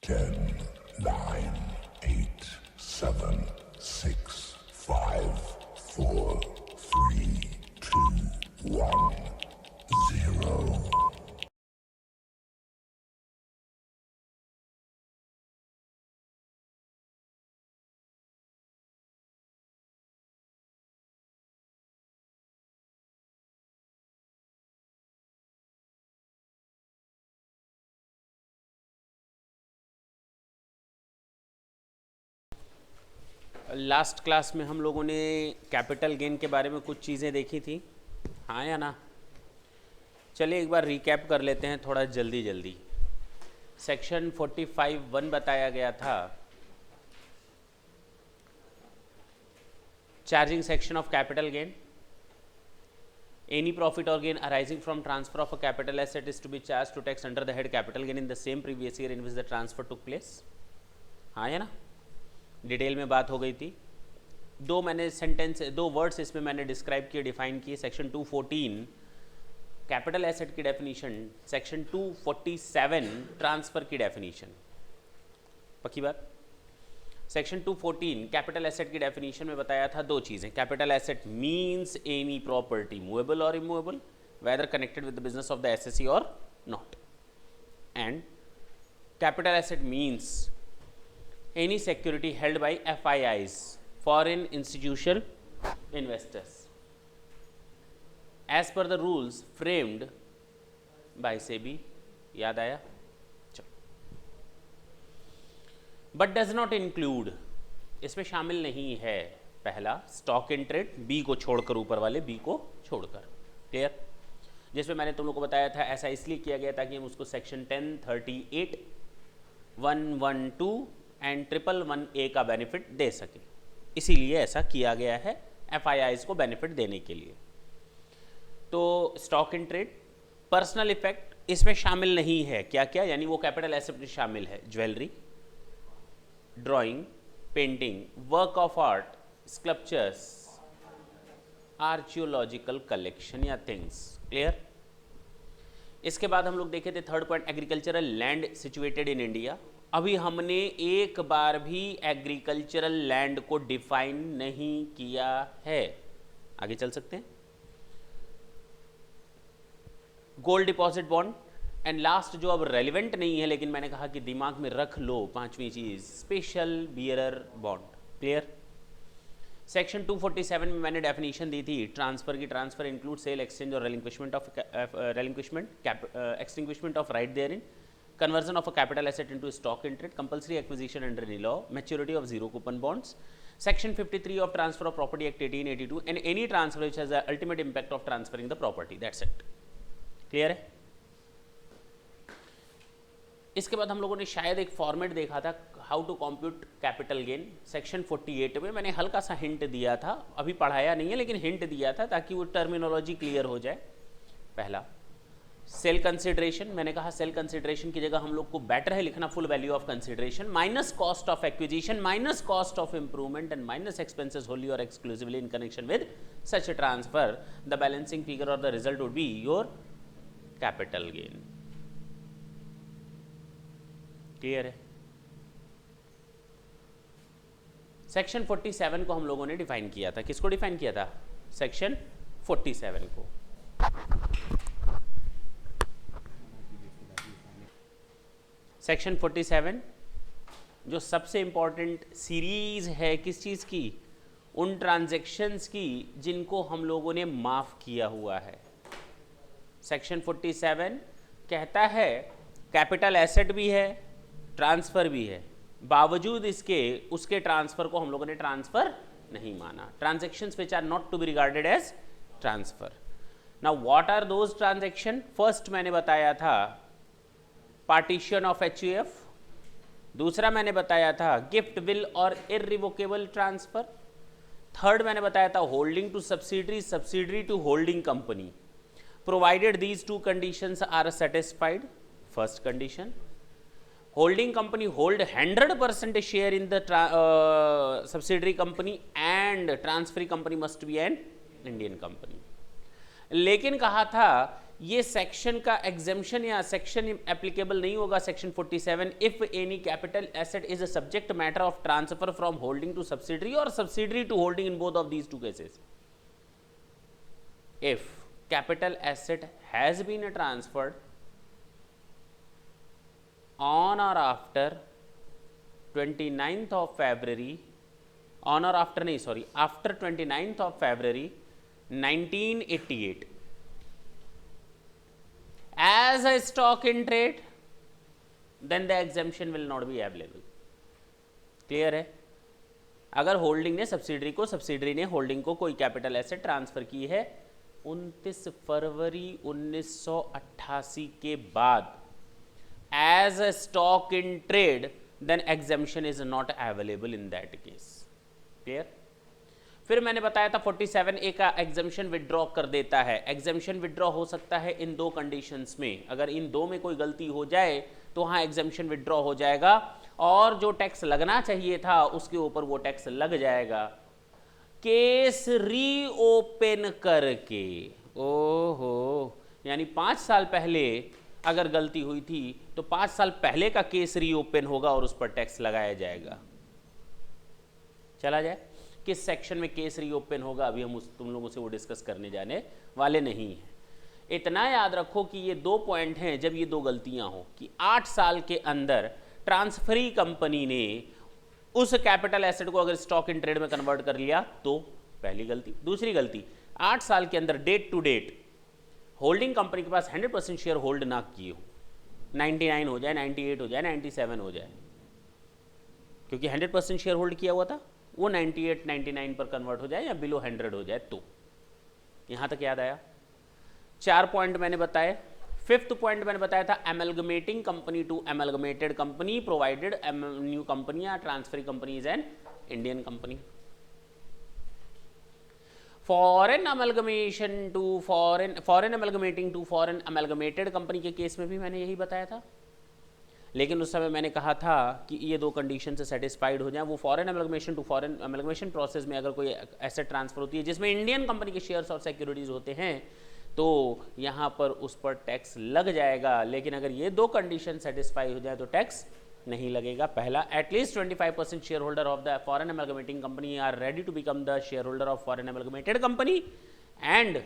10, 9, 8, 7, 6, 5, 4, 3, 2, 1, 0. Last class में हम लोगों ने कैपिटल गेन के बारे में कुछ चीज़ें देखी थी, हाँ या ना? चलिए एक बार रिकैप कर लेते हैं थोड़ा जल्दी जल्दी। सेक्शन 45(1) बताया गया था, charging section of capital gain. Any profit or gain arising from transfer of a capital asset is to be charged to tax under the head capital gain in the same previous year in which the transfer took place, हाँ या ना? Detail में बात हो गई थी। दो words इसमें मैंने डिस्क्राइब किए, डिफाइन किए। सेक्शन 214 कैपिटल एसेट की डेफिनेशन, सेक्शन 247 ट्रांसफर की डेफिनेशन। पक्की बात? सेक्शन 214 कैपिटल एसेट की डेफिनेशन में बताया था दो चीज़ें। Capital asset means any property movable और immovable whether connected with the business of the assessee और not, and capital asset means any security held by FIIs, foreign institutional investors, as per the rules framed by SEBI। याद आया? चलो। But does not include, इसमें शामिल नहीं है पहला stock in trade, B को छोड़कर, ऊपर वाले बी को छोड़कर। क्लियर? जिसमें मैंने तुम लोग को बताया था ऐसा इसलिए किया गया ताकि हम उसको सेक्शन 1038, 112 एंड 111A का बेनिफिट दे सके, इसीलिए ऐसा किया गया है FIIs को बेनिफिट देने के लिए। तो stock in trade, personal effect इसमें शामिल नहीं है। क्या क्या? यानी वो कैपिटल एसेट में शामिल है jewellery, drawing, painting, work of art, sculptures, archaeological collection या थिंग्स। क्लियर? इसके बाद हम लोग देखे थे third point, agricultural land situated in India. अभी हमने एक बार भी एग्रीकल्चरल लैंड को डिफाइन नहीं किया है। आगे चल सकते हैं। Gold deposit bond, and last जो अब रेलिवेंट नहीं है लेकिन मैंने कहा कि दिमाग में रख लो, पांचवी चीज, special bearer bond. Clear? Section 247 में मैंने डेफिनेशन दी थी ट्रांसफर की। ट्रांसफर इंक्लूड सेल, एक्सचेंज और extinguishment of right therein, conversion of a capital asset into stock in trade, compulsory acquisition under any law, maturity of zero coupon bonds, section 53 of transfer of property act 1882, and any transfer which has the ultimate impact of transferring the property. That's it. Clear है? इसके बाद हम लोगों ने शायद एक format देखा था, how to compute capital gain. Section 48 में मैंने हल्का सा हिंट दिया था, अभी पढ़ाया नहीं है लेकिन हिंट दिया था ताकि वो टर्मिनोलॉजी क्लियर हो जाए। पहला सेल कंसिडरेशन, मैंने कहा सेल कंसिडरेशन की जगह हम लोग को बेटर है लिखना full value of consideration minus cost of acquisition minus cost of improvement and minus expenses wholly और exclusively in connection with such a transfer. The balancing figure और the result would be your capital gain. Clear है? Section 47 को हम लोगों ने define किया था। किसको डिफाइन किया था? सेक्शन 47 को। सेक्शन 47 जो सबसे इंपॉर्टेंट सीरीज है किस चीज़ की? उन ट्रांजैक्शंस की जिनको हम लोगों ने माफ़ किया हुआ है। सेक्शन 47 कहता है कैपिटल एसेट भी है, ट्रांसफ़र भी है, बावजूद इसके उसके ट्रांसफ़र को हम लोगों ने ट्रांसफ़र नहीं माना। Transactions which are not to be regarded as transfer. Now what are those transaction? First मैंने बताया था पार्टीशन ऑफ HUF, दूसरा मैंने बताया था गिफ्ट विल और इररिवोकेबल ट्रांसफर, थर्ड मैंने बताया था holding to subsidiary, subsidiary to holding company, provided these two conditions are satisfied. First condition, holding company hold 100% share in the subsidiary company and transferee company must be an Indian company। लेकिन कहा था ये section का exemption या section applicable नहीं होगा section 47 if any capital asset is a subject matter of transfer from holding to subsidiary और subsidiary to holding in both of these two cases. If capital asset has been transferred on or after 29th of February, on or after नहीं sorry, after 29th of February 1988 as a stock in trade, then the exemption will not be available. Clear है? अगर holding ने subsidiary को, subsidiary ने holding को कोई capital asset transfer की है 29 फरवरी 1988 के बाद as a stock in trade, then exemption is not available in that case. Clear? फिर मैंने बताया था 47A का एग्जेम्पशन विड्रॉ कर देता है. एग्जेम्पशन विड्रॉ हो सकता है इन दो कंडीशंस में. अगर इन दो में कोई गलती हो जाए तो हाँ एग्जेम्पशन विड्रॉ हो जाएगा और जो टैक्स लगना चाहिए था उसके ऊपर वो टैक्स लग जाएगा. केस रीओपन करके, ओहो, यानी 5 साल पहले अगर गलती हुई थी तो 5 साल पहले का केस रीओपन होगा और उस पर टैक्स लगाया जाएगा. चला जाए किस सेक्शन में केस रीओपन होगा, अभी हम तुम लोगों से वो डिस्कस करने जाने वाले नहीं हैं. इतना याद रखो कि ये 2 पॉइंट हैं जब ये 2 गलतियां हो कि 8 साल के अंदर ट्रांसफरी कंपनी ने उस कैपिटल एसेट को अगर स्टॉक इन ट्रेड में कन्वर्ट कर लिया तो पहली गलती. दूसरी गलती, 8 साल के अंदर date to date holding company के पास 100% शेयर होल्ड ना किए हो, 99 हो जाए, 98 हो जाए, 97 हो जाए, क्योंकि 100% शेयर होल्ड किया हुआ था, वो 98 99 पर कन्वर्ट हो जाए या बिलो 100 हो जाए. तो यहां तक याद आया? 4 पॉइंट मैंने बताए. 5th पॉइंट मैंने बताया था amalgamating company to amalgamated company provided new company या transferee company is an Indian company. Foreign amalgamation to foreign amalgamating to foreign amalgamated company के केस में भी मैंने यही बताया था. लेकिन उस समय मैंने कहा था कि ये 2 कंडीशन से सेटिस्फाइड हो जाए. वो foreign amalgamation to foreign amalgamation process में अगर कोई एसेट ट्रांसफर होती है जिसमें इंडियन कंपनी के शेयर्स और सिक्योरिटीज होते हैं तो यहाँ पर उस पर टैक्स लग जाएगा. लेकिन अगर ये 2 कंडीशन सेटिस्फाई हो जाए तो टैक्स नहीं लगेगा. पहला, at least 25% share holder of the foreign amalgamating company are ready to become the share holder of foreign amalgamated company and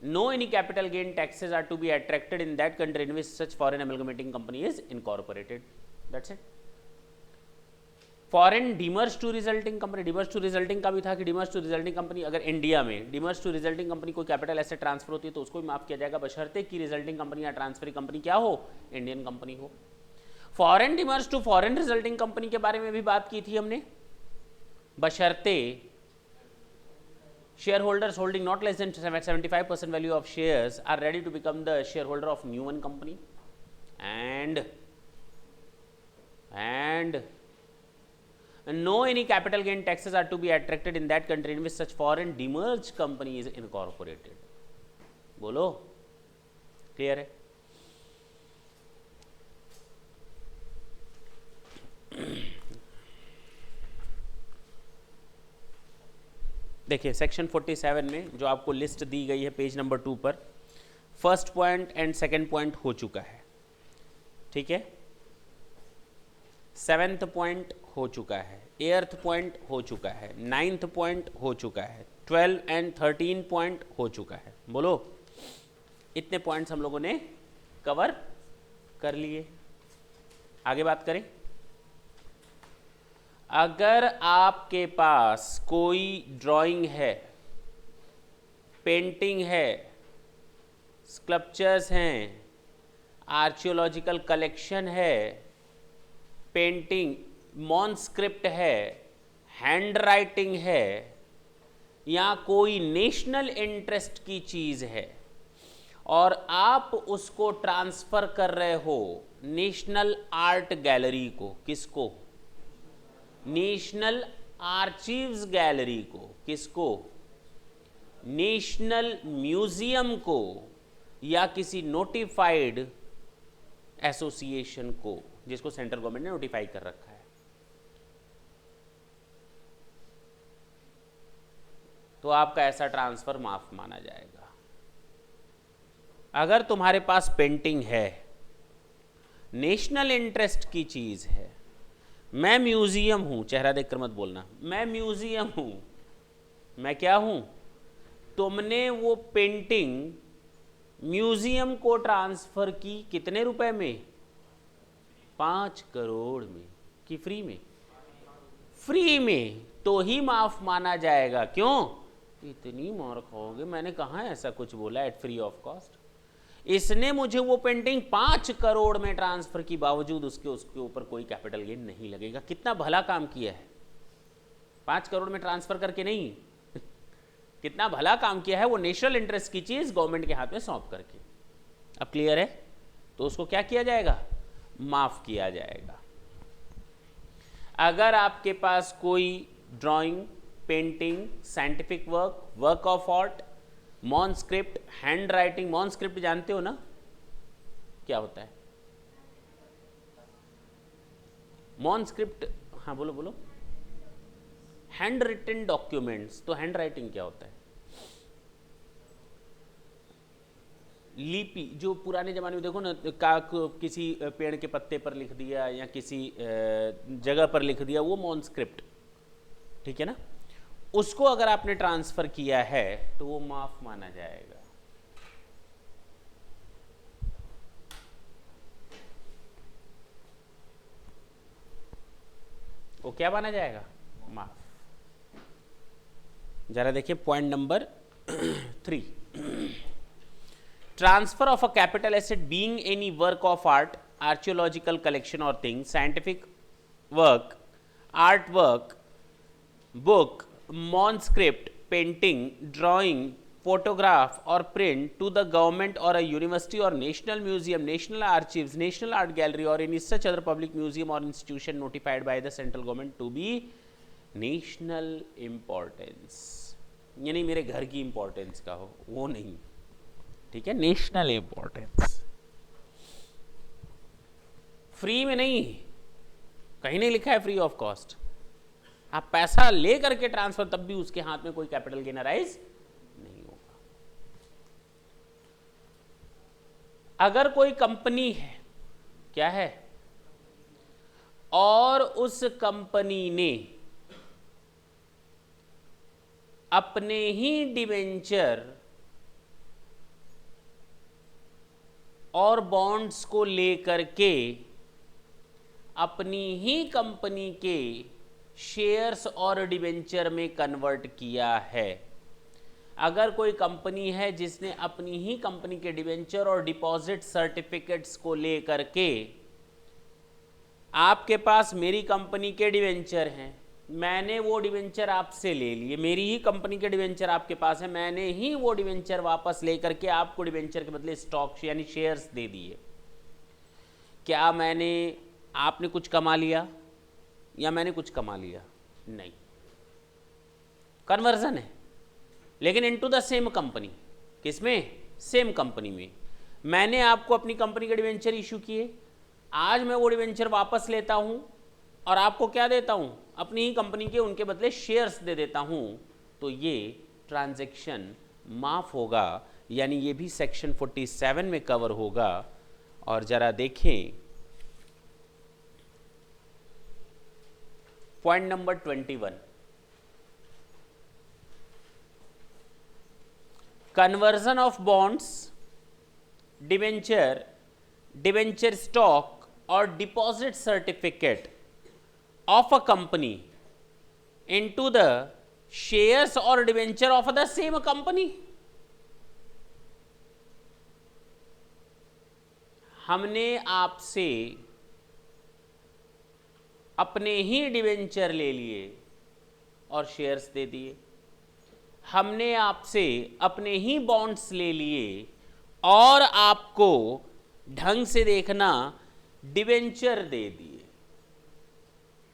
no any capital gain taxes are to be attracted in that country in which such foreign amalgamating company is incorporated. That's it. Foreign demerged to resulting company, demerged to resulting का भी था कि demerged to resulting company अगर India में demerged to resulting company कोई capital asset transfer होती है तो उसको भी माफ किया जाएगा बशर्ते कि रिजल्टिंग कंपनी या ट्रांसफरी कंपनी क्या हो, इंडियन कंपनी हो. Foreign demerged to foreign resulting company के बारे में भी बात की थी हमने, बशर्ते shareholders holding not less than 75% value of shares are ready to become the shareholder of new one company and no any capital gain taxes are to be attracted in that country in which such foreign demerged company is incorporated. बोलो, clear है? देखिए section 47 में जो आपको list दी गई है page number 2 पर, first point and second point हो चुका है, ठीक है. 7th पॉइंट हो चुका है, 8th पॉइंट हो चुका है, 9th पॉइंट हो चुका है, 12 एंड 13 पॉइंट हो चुका है. बोलो, इतने पॉइंट्स हम लोगों ने कवर कर लिए. आगे बात करें. अगर आपके पास कोई ड्राइंग है, पेंटिंग है, स्कल्पचर्स हैं, आर्कियोलॉजिकल कलेक्शन है, पेंटिंग, मॉन्स्क्रिप्ट है, हैंड राइटिंग है, या कोई नेशनल इंटरेस्ट की चीज़ है और आप उसको ट्रांसफ़र कर रहे हो नेशनल आर्ट गैलरी को, किसको? नेशनल आर्चीव्स गैलरी को, किसको? नेशनल म्यूजियम को, या किसी नोटिफाइड एसोसिएशन को जिसको सेंट्रल गवर्नमेंट ने नोटिफाई कर रखा है. तो आपका ऐसा ट्रांसफर माफ माना जाएगा। अगर तुम्हारे पास पेंटिंग है, नेशनल इंटरेस्ट की चीज है, मैं म्यूजियम हूं, चेहरा देखकर मत बोलना, मैं म्यूजियम हूं, मैं क्या हूं, तुमने वो पेंटिंग म्यूजियम को ट्रांसफर की कितने रुपए में? 5 करोड़ में। कि फ्री में? फ्री में, तो ही माफ माना जाएगा। क्यों? इतनी मार खाओगे, मैंने कहा ऐसा कुछ बोला एट फ्री ऑफ कॉस्ट। इसने मुझे वो पेंटिंग 5 करोड़ में ट्रांसफर की, बावजूद उसके ऊपर कोई कैपिटल गेन नहीं लगेगा। कितना भला काम किया है, 5 करोड़ में ट्रांसफर करके नहीं कितना भला काम किया है, वो नेशनल इंटरेस्ट की चीज गवर्नमेंट के हाथ में सौंप करके। अब क्लियर है? तो उसको क्या किया जाएगा? माफ किया जाएगा। अगर आपके पास कोई drawing, painting, scientific work, work of art, manuscript, handwriting, manuscript जानते हो ना क्या होता है? मॉनस्क्रिप्ट, हाँ बोलो बोलो। Handwritten documents. तो हैंड राइटिंग क्या होता है? लिपि, जो पुराने जमाने में देखो ना, किसी पेड़ के पत्ते पर लिख दिया या किसी जगह पर लिख दिया, वो मॉनस्क्रिप्ट, ठीक है ना। उसको अगर आपने ट्रांसफर किया है तो वो माफ माना जाएगा। वो क्या माना जाएगा? माफ। जरा देखिए point number 3, transfer of a capital asset being any work of art, archaeological collection और thing, scientific work, art work, book, manuscript, painting, drawing, photograph or print to the government or a university or national museum, national archives, national art gallery or any such other public museum or institution notified by the central government to be national importance, यानी मेरे घर की importance का हो, वो नहीं, ठीक है, नेशनल इंपॉर्टेंस। फ्री में नहीं, कहीं नहीं लिखा है फ्री ऑफ कॉस्ट। आप पैसा ले करके ट्रांसफर, तब भी उसके हाथ में कोई कैपिटल गेन अराइज नहीं होगा। अगर कोई कंपनी है, क्या है, और उस कंपनी ने अपने ही डिवेंचर और बॉन्ड्स को लेकर के अपनी ही कंपनी के शेयर्स और डिवेंचर में कन्वर्ट किया है। अगर कोई कंपनी है जिसने अपनी ही कंपनी के डिवेंचर और डिपॉजिट सर्टिफिकेट्स को लेकर के, आपके पास मेरी कंपनी के डिवेंचर हैं, मैंने वो डिवेंचर आपसे ले लिए, मेरी ही कंपनी के डिवेंचर आपके पास है, मैंने ही वो डिवेंचर वापस लेकर के आपको डिवेंचर के बदले स्टॉक यानी शेयर्स दे दिए। क्या आपने कुछ कमा लिया या मैंने कुछ कमा लिया? नहीं, कन्वर्जन है, लेकिन इनटू द सेम कंपनी। किसमें? सेम कंपनी में। मैंने आपको अपनी कंपनी के डिवेंचर इशू किए, आज मैं वो डिवेंचर वापस लेता हूं और आपको क्या देता हूं? अपनी ही कंपनी के उनके बदले शेयर्स दे देता हूं, तो ये ट्रांजैक्शन माफ होगा, यानी ये भी सेक्शन 47 में कवर होगा। और जरा देखें point number 21, conversion of bonds, debenture, debenture stock और deposit certificate of a company into the shares or debenture of the same company। हमने आपसे अपने ही डिवेंचर ले लिए और शेयर्स दे दिए, हमने आपसे अपने ही बॉन्ड्स ले लिए और आपको ढंग से देखना डिवेंचर दे दिए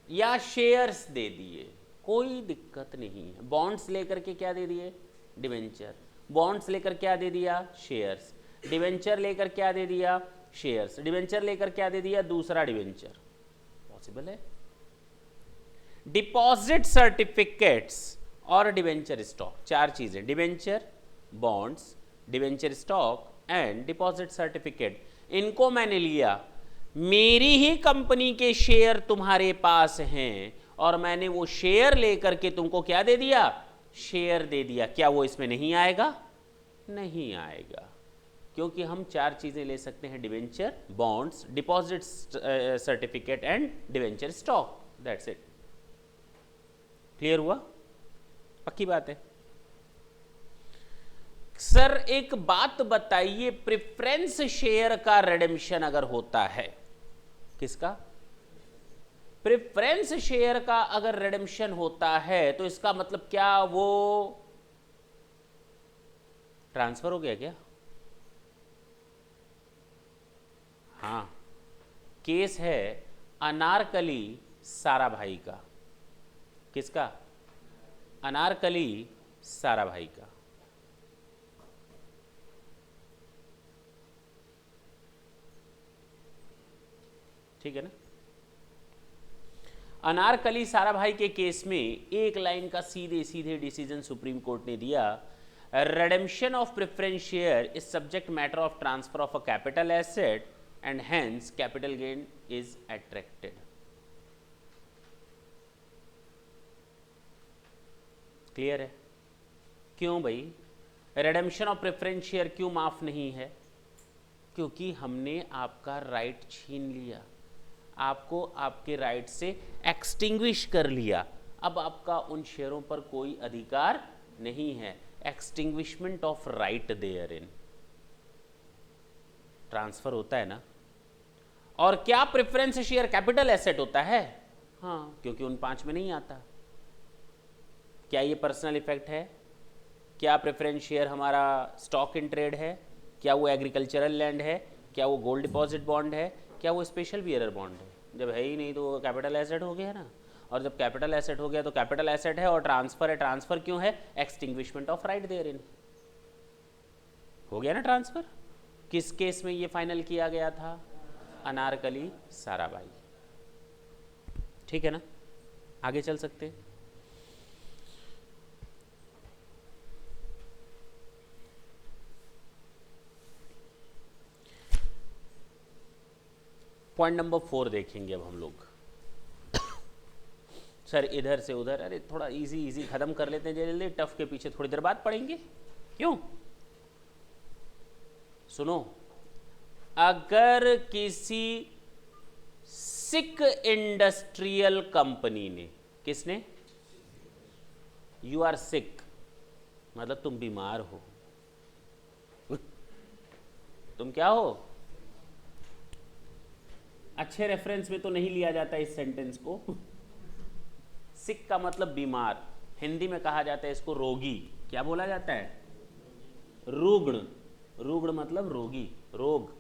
या शेयर्स दे दिए, कोई दिक्कत नहीं है। बॉन्ड्स लेकर के क्या दे दिए? डिवेंचर। बॉन्ड्स लेकर क्या दे दिया? शेयर्स। डिवेंचर लेकर क्या दे दिया? शेयर्स। डिवेंचर लेकर क्या दे दिया? दूसरा डिवेंचर। पॉसिबल है। डिपॉजिट सर्टिफिकेट्स और डिवेंचर स्टॉक, चार चीजें, debenture, bonds, debenture stock and deposit certificate. इनको मैंने लिया, मेरी ही कंपनी के शेयर तुम्हारे पास हैं और मैंने वो शेयर लेकर के तुमको क्या दे दिया, शेयर दे दिया। क्या वो इसमें नहीं आएगा? नहीं आएगा, क्योंकि हम चार चीजें ले सकते हैं, debenture, bonds, deposit certificate and debenture stock. That's it. Clear हुआ? पक्की बात है। सर एक बात बताइए, प्रेफरेंस शेयर का रिडेम्पशन अगर होता है, किसका? प्रेफरेंस शेयर का अगर रिडेम्पशन होता है तो इसका मतलब क्या वो ट्रांसफर हो गया क्या? हाँ, केस है अनारकली साराभाई का। किसका? अनारकली साराभाई का। ठीक है ना? अनारकली साराभाई के केस में एक लाइन का सीधे सीधे डिसीजन सुप्रीम कोर्ट ने दिया, redemption of preference share is subject matter of transfer of a capital asset and hence capital gain is attracted. Clear है? क्यों भाई redemption of preference share क्यों माफ नहीं है? क्योंकि हमने आपका राइट छीन लिया, आपको आपके राइट से एक्सटिंग्विश कर लिया। अब आपका उन शेयरों पर कोई अधिकार नहीं है। Extinguishment of right therein. Transfer होता है ना। और क्या प्रेफरेंस शेयर कैपिटल एसेट होता है? हाँ, क्योंकि उन पांच में नहीं आता। क्या ये पर्सनल इफेक्ट है? क्या प्रेफरेंस शेयर हमारा स्टॉक इन ट्रेड है? क्या वो एग्रीकल्चरल लैंड है? क्या वो गोल्ड डिपॉजिट बॉन्ड है? क्या वो स्पेशल बियरर बॉन्ड है? जब है ही नहीं तो वो कैपिटल एसेट हो गया ना। और जब कैपिटल एसेट हो गया तो कैपिटल एसेट है और ट्रांसफर है। ट्रांसफर क्यों है? Extinguishment of right therein. हो गया ना ट्रांसफर। किस केस में ये फाइनल किया गया था? अनारकली साराभाई। ठीक है ना? आगे चल सकते हैं। पॉइंट नंबर 4 देखेंगे अब हम लोग। सर इधर से उधर, अरे थोड़ा इजी इजी खत्म कर लेते हैं जल्दी, टफ के पीछे थोड़ी देर बाद पढ़ेंगे। क्यों? सुनो, अगर किसी सिक इंडस्ट्रियल कंपनी ने, किसने? यू आर सिक मतलब तुम बीमार हो। तुम क्या हो? अच्छे रेफरेंस में तो नहीं लिया जाता इस सेंटेंस को। सिक का मतलब बीमार, हिंदी में कहा जाता है इसको रोगी। क्या बोला जाता है? रुग्ण। रुग्ण मतलब रोगी, रोग।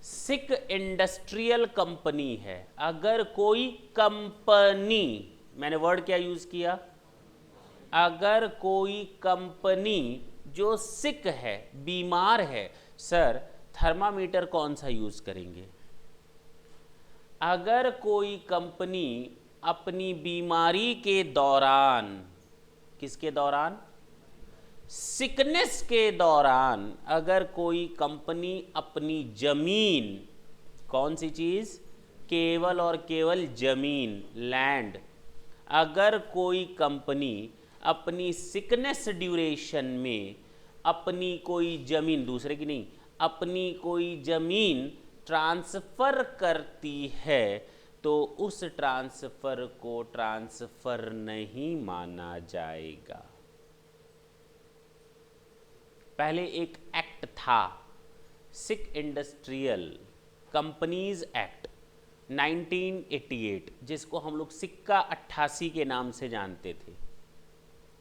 सिक इंडस्ट्रियल कंपनी है। अगर कोई कंपनी, मैंने वर्ड क्या यूज किया? अगर कोई कंपनी जो सिक है, बीमार है, सर थर्मामीटर कौन सा यूज करेंगे? अगर कोई कंपनी अपनी बीमारी के दौरान, किसके दौरान? सिकनेस के दौरान, अगर कोई कंपनी अपनी जमीन, कौन सी चीज? केवल और केवल जमीन, लैंड। अगर कोई कंपनी अपनी सिकनेस ड्यूरेशन में अपनी कोई जमीन, दूसरे की नहीं, अपनी कोई जमीन ट्रांसफर करती है तो उस ट्रांसफर को ट्रांसफर नहीं माना जाएगा। पहले एक एक्ट था, सिक इंडस्ट्रियल कंपनीज एक्ट 1988, जिसको हम लोग सिक्का 88 के नाम से जानते थे।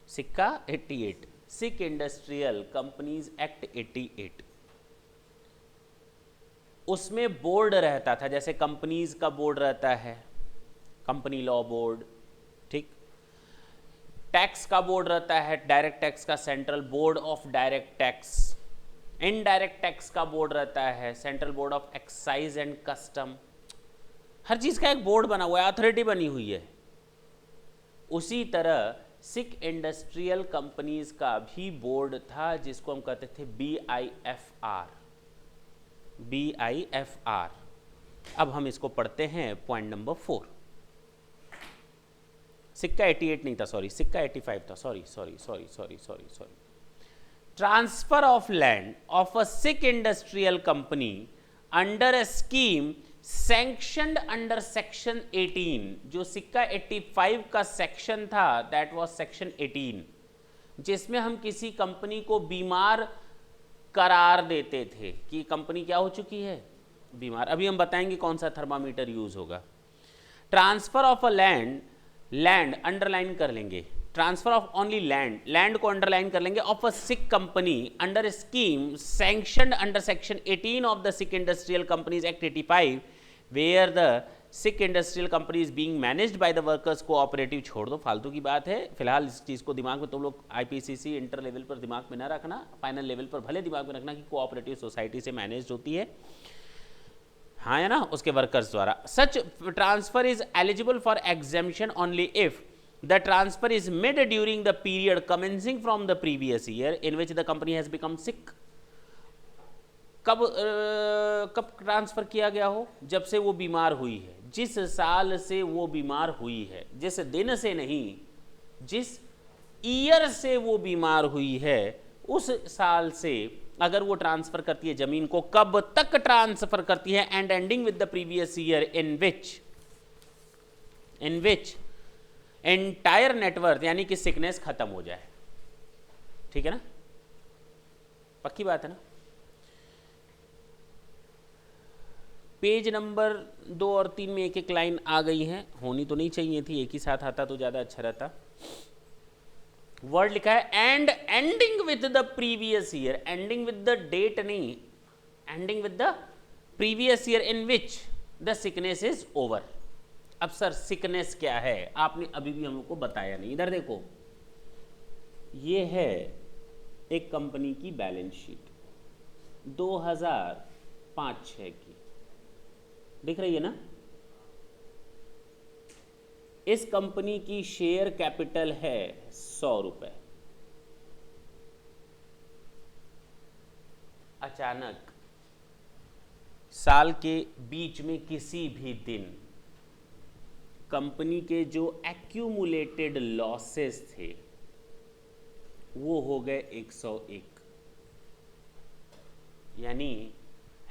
सिक्का 88, सिक इंडस्ट्रियल कंपनीज एक्ट 88। उसमें बोर्ड रहता था, जैसे कंपनीज का बोर्ड रहता है, कंपनी लॉ बोर्ड, ठीक। टैक्स का बोर्ड रहता है, डायरेक्ट टैक्स का central board of direct tax. Indirect tax का बोर्ड रहता है, central board of excise and custom. हर चीज का एक बोर्ड बना हुआ है, अथॉरिटी बनी हुई है। उसी तरह सिख इंडस्ट्रियल कंपनीज का भी बोर्ड था जिसको हम कहते थे BIFR। अब हम इसको पढ़ते हैं पॉइंट नंबर 4। सिक्का 88 नहीं था, सॉरी, सिक्का 85 था, sorry. Transfer of land of a Sikh industrial company under a scheme sanctioned under section 18। जो सिक्का 85 का सेक्शन था दैट वाज सेक्शन 18, जिसमें हम किसी कंपनी को बीमार करार देते थे कि कंपनी क्या हो चुकी है, बीमार। अभी हम बताएंगे कौन सा थर्मामीटर यूज होगा। Transfer of a land underline कर लेंगे, ट्रांसफर ऑफ ओनली लैंड को अंडरलाइन कर लेंगे, of a sick company under scheme sanctioned under section 18 of the sick industrial companies act 85 where the sick industrial company is being managed by the workers cooperative. छोड़ दो, फालतू की बात है। फिलहाल इस चीज़ को दिमाग में तुम लोग IPCC इंटर लेवल पर दिमाग में ना रखना, फाइनल लेवल पर भले दिमाग में रखना कि कोऑपरेटिव सोसाइटी से मैनेज होती है, हाँ या ना, उसके वर्कर्स द्वारा। सच transfer is eligible for exemption only if the transfer is made during the period commencing from the previous year in which the company has become सिक। कब ट्रांसफर किया गया हो, जब से वो बीमार हुई है, जिस साल से वो बीमार हुई है, जिस दिन से नहीं, जिस ईयर से वो बीमार हुई है उस साल से अगर वो ट्रांसफर करती है जमीन को, कब तक ट्रांसफर करती है, and ending with the previous year in which entire net worth, यानी कि सिकनेस खत्म हो जाए। ठीक है ना, पक्की बात है ना। पेज नंबर 2 और 3 में एक एक लाइन आ गई है, होनी तो नहीं चाहिए थी, एक ही साथ आता तो ज़्यादा अच्छा रहता। वर्ड लिखा है and ending with the previous year, ending with the date नहीं, ending with the previous year in which the sickness is over. अब सर सिकनेस क्या है, आपने अभी भी हम लोग को बताया नहीं। इधर देखो, ये है एक कंपनी की बैलेंस शीट 2005-6 की, दिख रही है ना। इस कंपनी की शेयर कैपिटल है 100 रुपए। अचानक साल के बीच में किसी भी दिन कंपनी के जो एक्यूमुलेटेड लॉसेस थे वो हो गए 101, यानी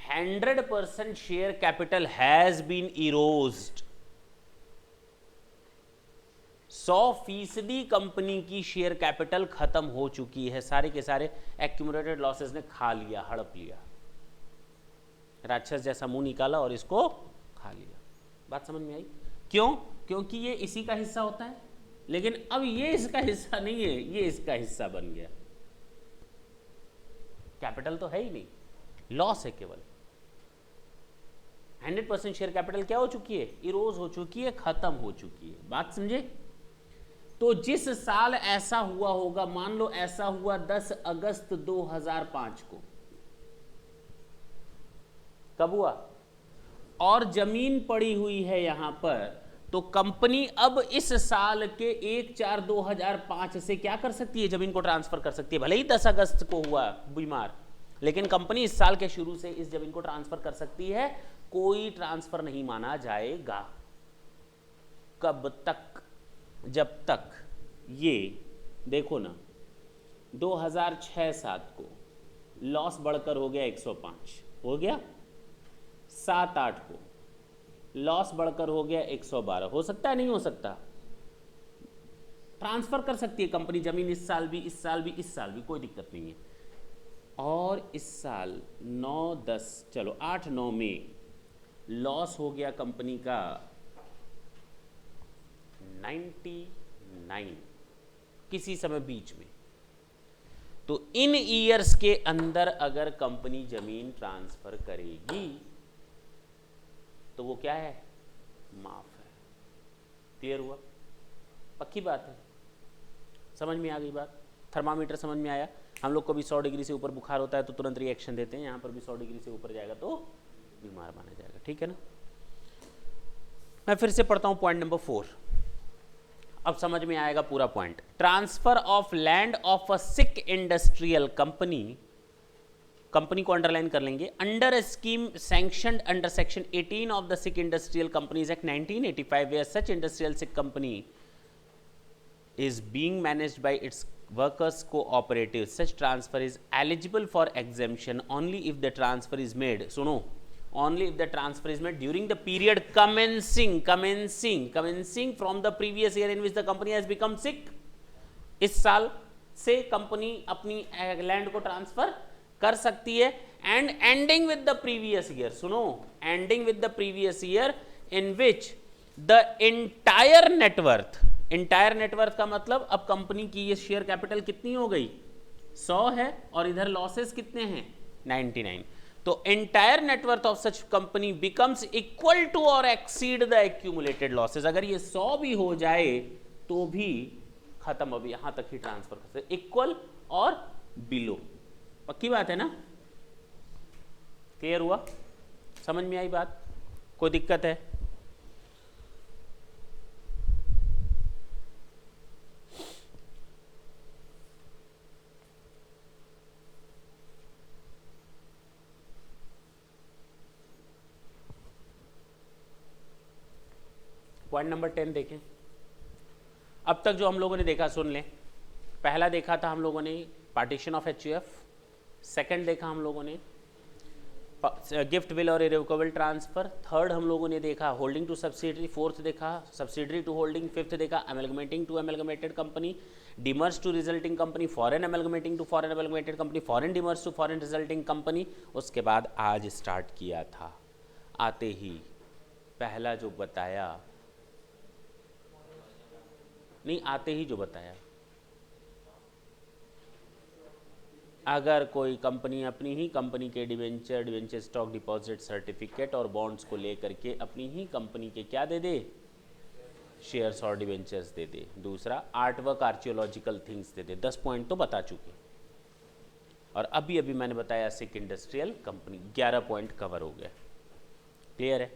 100% share capital has been eroded. 100% company की शेयर कैपिटल खत्म हो चुकी है, सारे के सारे एक्यूमुलेटेड लॉसेस ने खा लिया, हड़प लिया, राक्षस जैसा मुंह निकाला और इसको खा लिया। बात समझ में आई? क्यों? क्योंकि ये इसी का हिस्सा होता है, लेकिन अब ये इसका हिस्सा नहीं है, ये इसका हिस्सा बन गया। कैपिटल तो है ही नहीं, लॉस है केवल। 100% शेयर कैपिटल क्या हो चुकी है, इरोज हो चुकी है, खत्म हो चुकी है। बात समझे? तो जिस साल ऐसा हुआ होगा, मान लो ऐसा हुआ 10 अगस्त 2005 को, कब हुआ, और जमीन पड़ी हुई है यहां पर, तो कंपनी अब इस साल के 1/4/2005 से क्या कर सकती है, जमीन को ट्रांसफर कर सकती है। भले ही 10 अगस्त को हुआ बीमार, लेकिन कंपनी इस साल के शुरू से इस जमीन को ट्रांसफर कर सकती है। कोई ट्रांसफर नहीं माना जाएगा। कब तक? जब तक ये देखो ना, 2006-7 को लॉस बढ़कर हो गया 105, हो गया 7-8 को लॉस बढ़कर हो गया 112, हो सकता है नहीं हो सकता? ट्रांसफर कर सकती है कंपनी जमीन, इस साल भी, इस साल भी, इस साल भी, कोई दिक्कत नहीं है। और इस साल 9-10, चलो 8-9 में लॉस हो गया कंपनी का 99 किसी समय बीच में। तो इन ईयर्स के अंदर अगर कंपनी जमीन ट्रांसफर करेगी तो वो क्या है, माफ है। क्लियर हुआ? पक्की बात है, समझ में आ गई बात? थर्मामीटर समझ में आया? हम लोग को भी 100 डिग्री से ऊपर बुखार होता है तो तुरंत रिएक्शन देते हैं, यहाँ पर भी 100 डिग्री से ऊपर जाएगा तो बीमार माना जाएगा। ठीक है ना। मैं फिर से पढ़ता हूँ पॉइंट नंबर 4। अब समझ में आएगा पूरा point. Transfer of land of a sick industrial company, company को अंडरलाइन कर लेंगे, under a scheme sanctioned under section 18 of the sick industrial companies act 1985 where such industrial sick company is being managed by its workers cooperatives. Such transfer is eligible for exemption only if the transfer is made, सुनो, only if the transfer is made during the period commencing from the previous year in which the company has become sick. इस साल से company अपनी land को transfer कर सकती है, and ending with the previous year, सुनो, ending with the previous year in which the entire net worth, entire net worth का मतलब अब कंपनी की ये शेयर कैपिटल कितनी हो गई, 100 है, और इधर लॉसेस कितने हैं, 99, तो entire net worth of such company becomes equal to और एक्सीड द एक्यूमुलेटेड लॉसेस। अगर ये 100 भी हो जाए तो भी खत्म, अभी यहां तक ही ट्रांसफर कर सकते, इक्वल और बिलो। पक्की बात है ना, क्लियर हुआ, समझ में आई बात, कोई दिक्कत है? पॉइंट नंबर 10 देखें। अब तक जो हम लोगों ने देखा सुन लें। पहला देखा था हम लोगों ने पार्टीशन ऑफ एचयूएफ, सेकंड देखा हम लोगों ने गिफ्ट विल और इरेवोकेबल ट्रांसफर, थर्ड हम लोगों ने देखा होल्डिंग टू सब्सिडरी, फोर्थ देखा सब्सिडरी टू होल्डिंग, फिफ्थ देखा amalgamating to amalgamated company, demerge to resulting company, foreign amalgamating to foreign amalgamated company, foreign demerge to foreign resulting company. उसके बाद आज start किया था, आते ही पहला जो बताया, नहीं आते ही जो बताया, अगर कोई कंपनी अपनी ही कंपनी के डिवेंचर स्टॉक डिपॉजिट सर्टिफिकेट और बॉन्ड्स को लेकर के अपनी ही कंपनी के क्या दे दे, शेयर्स और डिवेंचर्स दे दे, दूसरा artwork archaeological things they they, 10 point तो बता चुके, और अभी मैंने बताया सिक इंडस्ट्रियल कंपनी, 11 पॉइंट कवर हो गया, क्लियर है?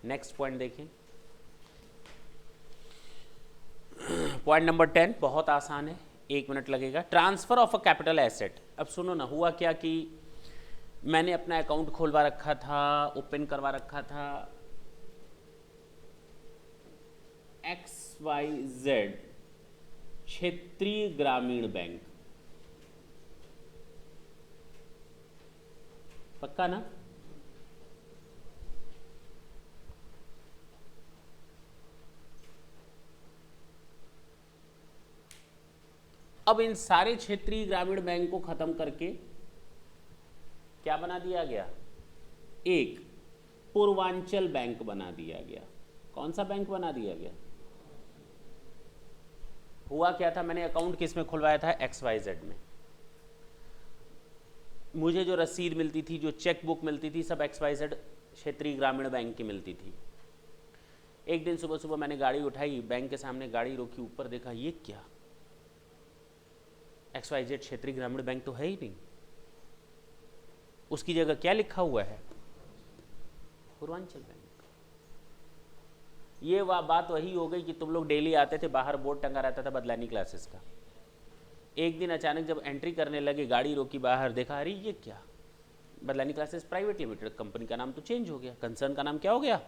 नेक्स्ट पॉइंट देखें, पॉइंट नंबर 10 बहुत आसान है, 1 मिनट लगेगा। Transfer of a capital asset. अब सुनो ना, हुआ क्या कि मैंने अपना अकाउंट खोलवा रखा था, ओपन करवा रखा था XYZ क्षेत्रीय ग्रामीण बैंक, पक्का ना? अब इन सारे क्षेत्रीय ग्रामीण बैंक को खत्म करके क्या बना दिया गया, एक पूर्वांचल बैंक बना दिया गया। कौन सा बैंक बना दिया गया? हुआ क्या था, मैंने अकाउंट किस में खुलवाया था, XYZ में। मुझे जो रसीद मिलती थी, जो चेक बुक मिलती थी, सब XYZ क्षेत्रीय ग्रामीण बैंक की मिलती थी। एक दिन सुबह सुबह मैंने गाड़ी उठाई, बैंक के सामने गाड़ी रोकी, ऊपर देखा, ये क्या, XYZ क्षेत्रीय ग्रामीण बैंक तो है ही नहीं, उसकी जगह क्या लिखा हुआ है, पूर्वांचल बैंक। ये बात वही हो गई कि तुम लोग डेली आते थे, बाहर बोर्ड टंगा रहता था बदलानी क्लासेस का। एक दिन अचानक जब एंट्री करने लगे, गाड़ी रोकी, बाहर देखा, अरे ये क्या, Badlani classes private limited, company का नाम तो चेंज हो गया, कंसर्न का नाम क्या हो गया,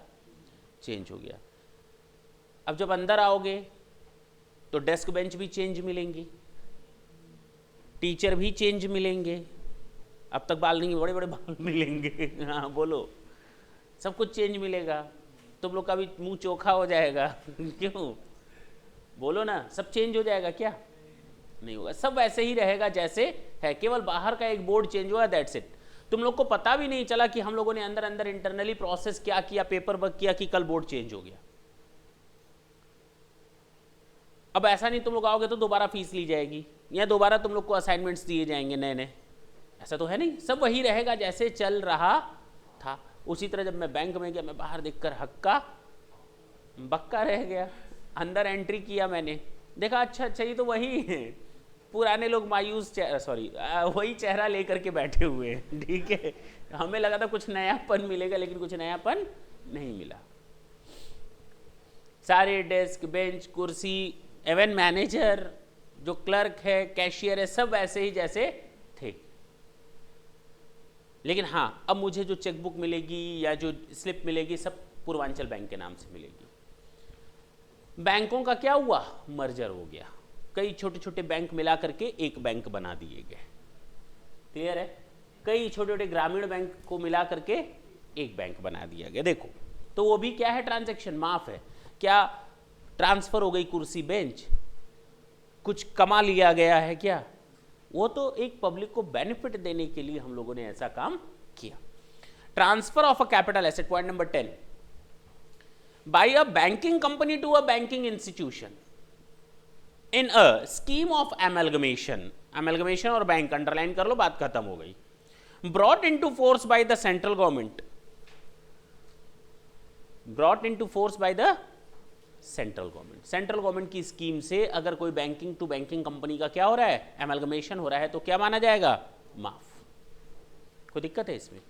चेंज हो गया। अब जब अंदर आओगे तो डेस्क बेंच भी चेंज मिलेंगी, टीचर भी चेंज मिलेंगे, अब तक बाल नहीं, बड़े बड़े बाल मिलेंगे, हाँ बोलो, सब कुछ चेंज मिलेगा, तुम लोग का भी मुंह चोखा हो जाएगा क्यों, बोलो ना, सब चेंज हो जाएगा क्या? नहीं होगा, सब वैसे ही रहेगा जैसे है, केवल बाहर का एक बोर्ड चेंज हुआ, दैट्स इट। तुम लोग को पता भी नहीं चला कि हम लोगों ने अंदर अंदर इंटरनली प्रोसेस क्या किया, पेपर वर्क किया कि कल बोर्ड चेंज हो गया। अब ऐसा नहीं तुम लोग आओगे तो दोबारा फीस ली जाएगी या दोबारा तुम लोग को असाइनमेंट्स दिए जाएंगे नए नए, ऐसा तो है नहीं, सब वही रहेगा जैसे चल रहा था। उसी तरह जब मैं बैंक में गया, मैं बाहर देखकर हक्का बक्का रह गया, अंदर एंट्री किया, मैंने देखा अच्छा ये तो वही है, पुराने लोग मायूस वही चेहरा लेकर के बैठे हुए हैं, ठीक है। हमें लगा था कुछ नयापन मिलेगा, लेकिन कुछ नयापन नहीं मिला। सारे डेस्क, बेंच, कुर्सी, इवन मैनेजर, जो क्लर्क है, कैशियर है, सब वैसे ही जैसे थे। लेकिन हाँ, अब मुझे जो चेकबुक मिलेगी या जो स्लिप मिलेगी सब पूर्वांचल बैंक के नाम से मिलेगी। बैंकों का क्या हुआ? मर्जर हो गया, कई छोटे छोटे बैंक मिला करके एक बैंक बना दिए गए। क्लियर है? कई छोटे छोटे ग्रामीण बैंक को मिला करके एक बैंक बना दिया गया। देखो तो वो भी क्या है? ट्रांजैक्शन, माफ है। क्या ट्रांसफर हो गई कुर्सी, बेंच, कुछ कमा लिया गया है क्या? वो तो एक पब्लिक को बेनिफिट देने के लिए हम लोगों ने ऐसा काम किया। Transfer of a capital asset, point number 10, by a banking company to a banking institution in a scheme of amalgamation. Amalgamation और बैंक अंडरलाइन कर लो, बात खत्म हो गई। Brought into force by the central government, brought into force by the central government. Central government की scheme से अगर कोई बैंकिंग टू बैंकिंग कंपनी का क्या हो रहा है? एमलगमेशन हो रहा है, तो क्या माना जाएगा? माफ। कोई दिक्कत है इसमें?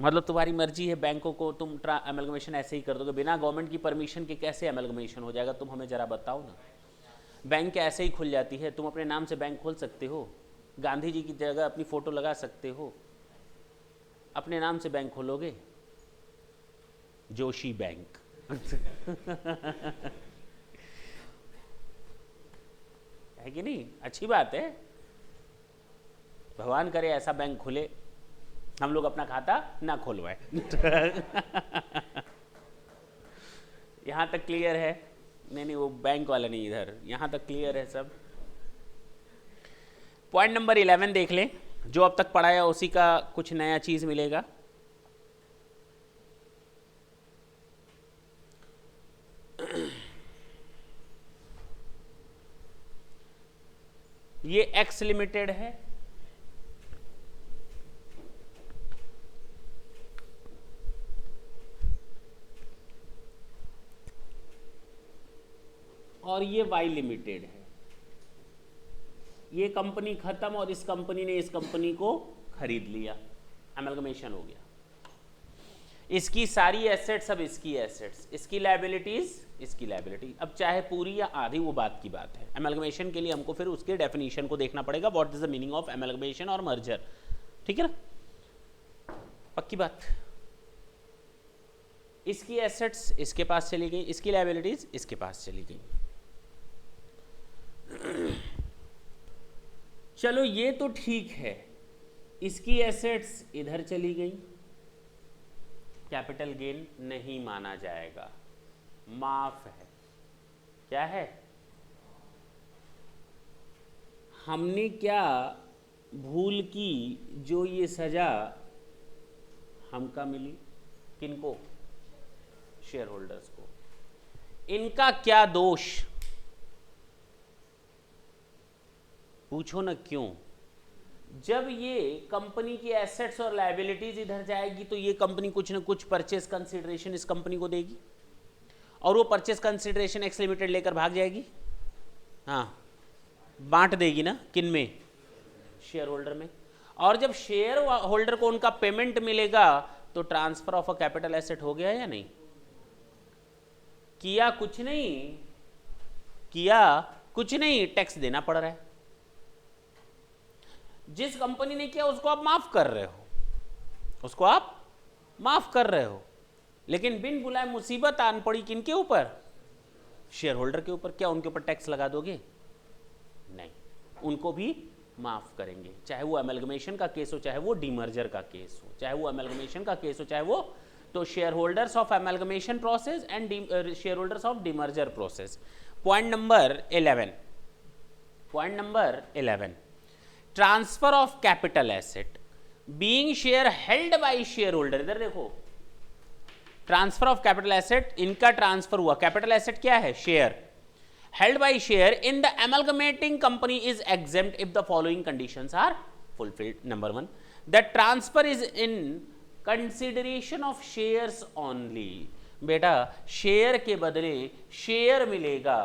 मतलब तुम्हारी मर्जी है, बैंकों को तुम एमलगमेशन ऐसे ही कर दोगे बिना गवर्नमेंट की परमिशन के? कैसे एमलगमेशन हो जाएगा? तुम हमें जरा बताओ ना। बैंक ऐसे ही खुल जाती है, तुम अपने नाम से बैंक खोल सकते हो, गांधी जी की जगह अपनी फोटो लगा सकते हो, अपने नाम से बैंक खोलोगे, जोशी बैंक। है कि नहीं? अच्छी बात है, भगवान करे ऐसा बैंक खुले, हम लोग अपना खाता ना खोलवाए। यहां तक क्लियर है? नहीं, वो बैंक वाला नहीं, इधर यहां तक क्लियर है सब। पॉइंट नंबर 11 देख लें, जो अब तक पढ़ाया उसी का कुछ नया चीज मिलेगा। ये एक्स लिमिटेड है, और ये वाई लिमिटेड है। ये कंपनी खत्म और इस कंपनी ने इस कंपनी को खरीद लिया, एमलगमेशन हो गया। इसकी सारी एसेट्स अब इसकी एसेट्स, इसकी लायबिलिटीज इसकी लायबिलिटी। अब चाहे पूरी या आधी, वो बात की बात है। एमलगमेशन के लिए हमको फिर उसके डेफिनेशन को देखना पड़ेगा, what is the meaning of amalgamation और मर्जर। ठीक है ना? पक्की बात। इसकी एसेट्स इसके पास चली गई, इसकी लायबिलिटीज इसके पास चली गई। चलो ये तो ठीक है, इसकी एसेट्स इधर चली गई, कैपिटल गेन नहीं माना जाएगा, माफ है। क्या है? हमने क्या भूल की जो ये सजा हमका मिली? किनको? शेयर होल्डर्स को। इनका क्या दोष? पूछो ना क्यों? जब ये कंपनी की एसेट्स और लायबिलिटीज इधर जाएगी तो ये कंपनी कुछ ना कुछ परचेस कंसिडरेशन इस कंपनी को देगी, और वो परचेस कंसिडरेशन एक्स लिमिटेड लेकर भाग जाएगी। हाँ, बांट देगी ना, किन में? शेयर होल्डर में। और जब शेयर होल्डर को उनका पेमेंट मिलेगा तो transfer of a capital asset हो गया या नहीं? किया कुछ नहीं, किया कुछ नहीं, टैक्स देना पड़ रहा है। जिस कंपनी ने किया उसको आप माफ कर रहे हो, उसको आप माफ कर रहे हो, लेकिन बिन बुलाए मुसीबत आन पड़ी किनके ऊपर? शेयर होल्डर के ऊपर। क्या उनके ऊपर टैक्स लगा दोगे? नहीं, उनको भी माफ करेंगे, चाहे वो एमलगमेशन का केस हो, चाहे वो डीमर्जर का केस हो, चाहे वो एमलगमेशन का केस हो, चाहे वो तो shareholders of amalgamation process and shareholders of demerger process. Point number 11, point number 11, transfer of capital asset being share held by shareholder. इधर देखो, ट्रांसफर ऑफ कैपिटल एसेट, इनका transfer हुआ। Capital asset क्या है? Share. Held by share in the amalgamating company is exempt if the following conditions are fulfilled. Number 1, the transfer is in consideration of shares only. बेटा share के बदले share मिलेगा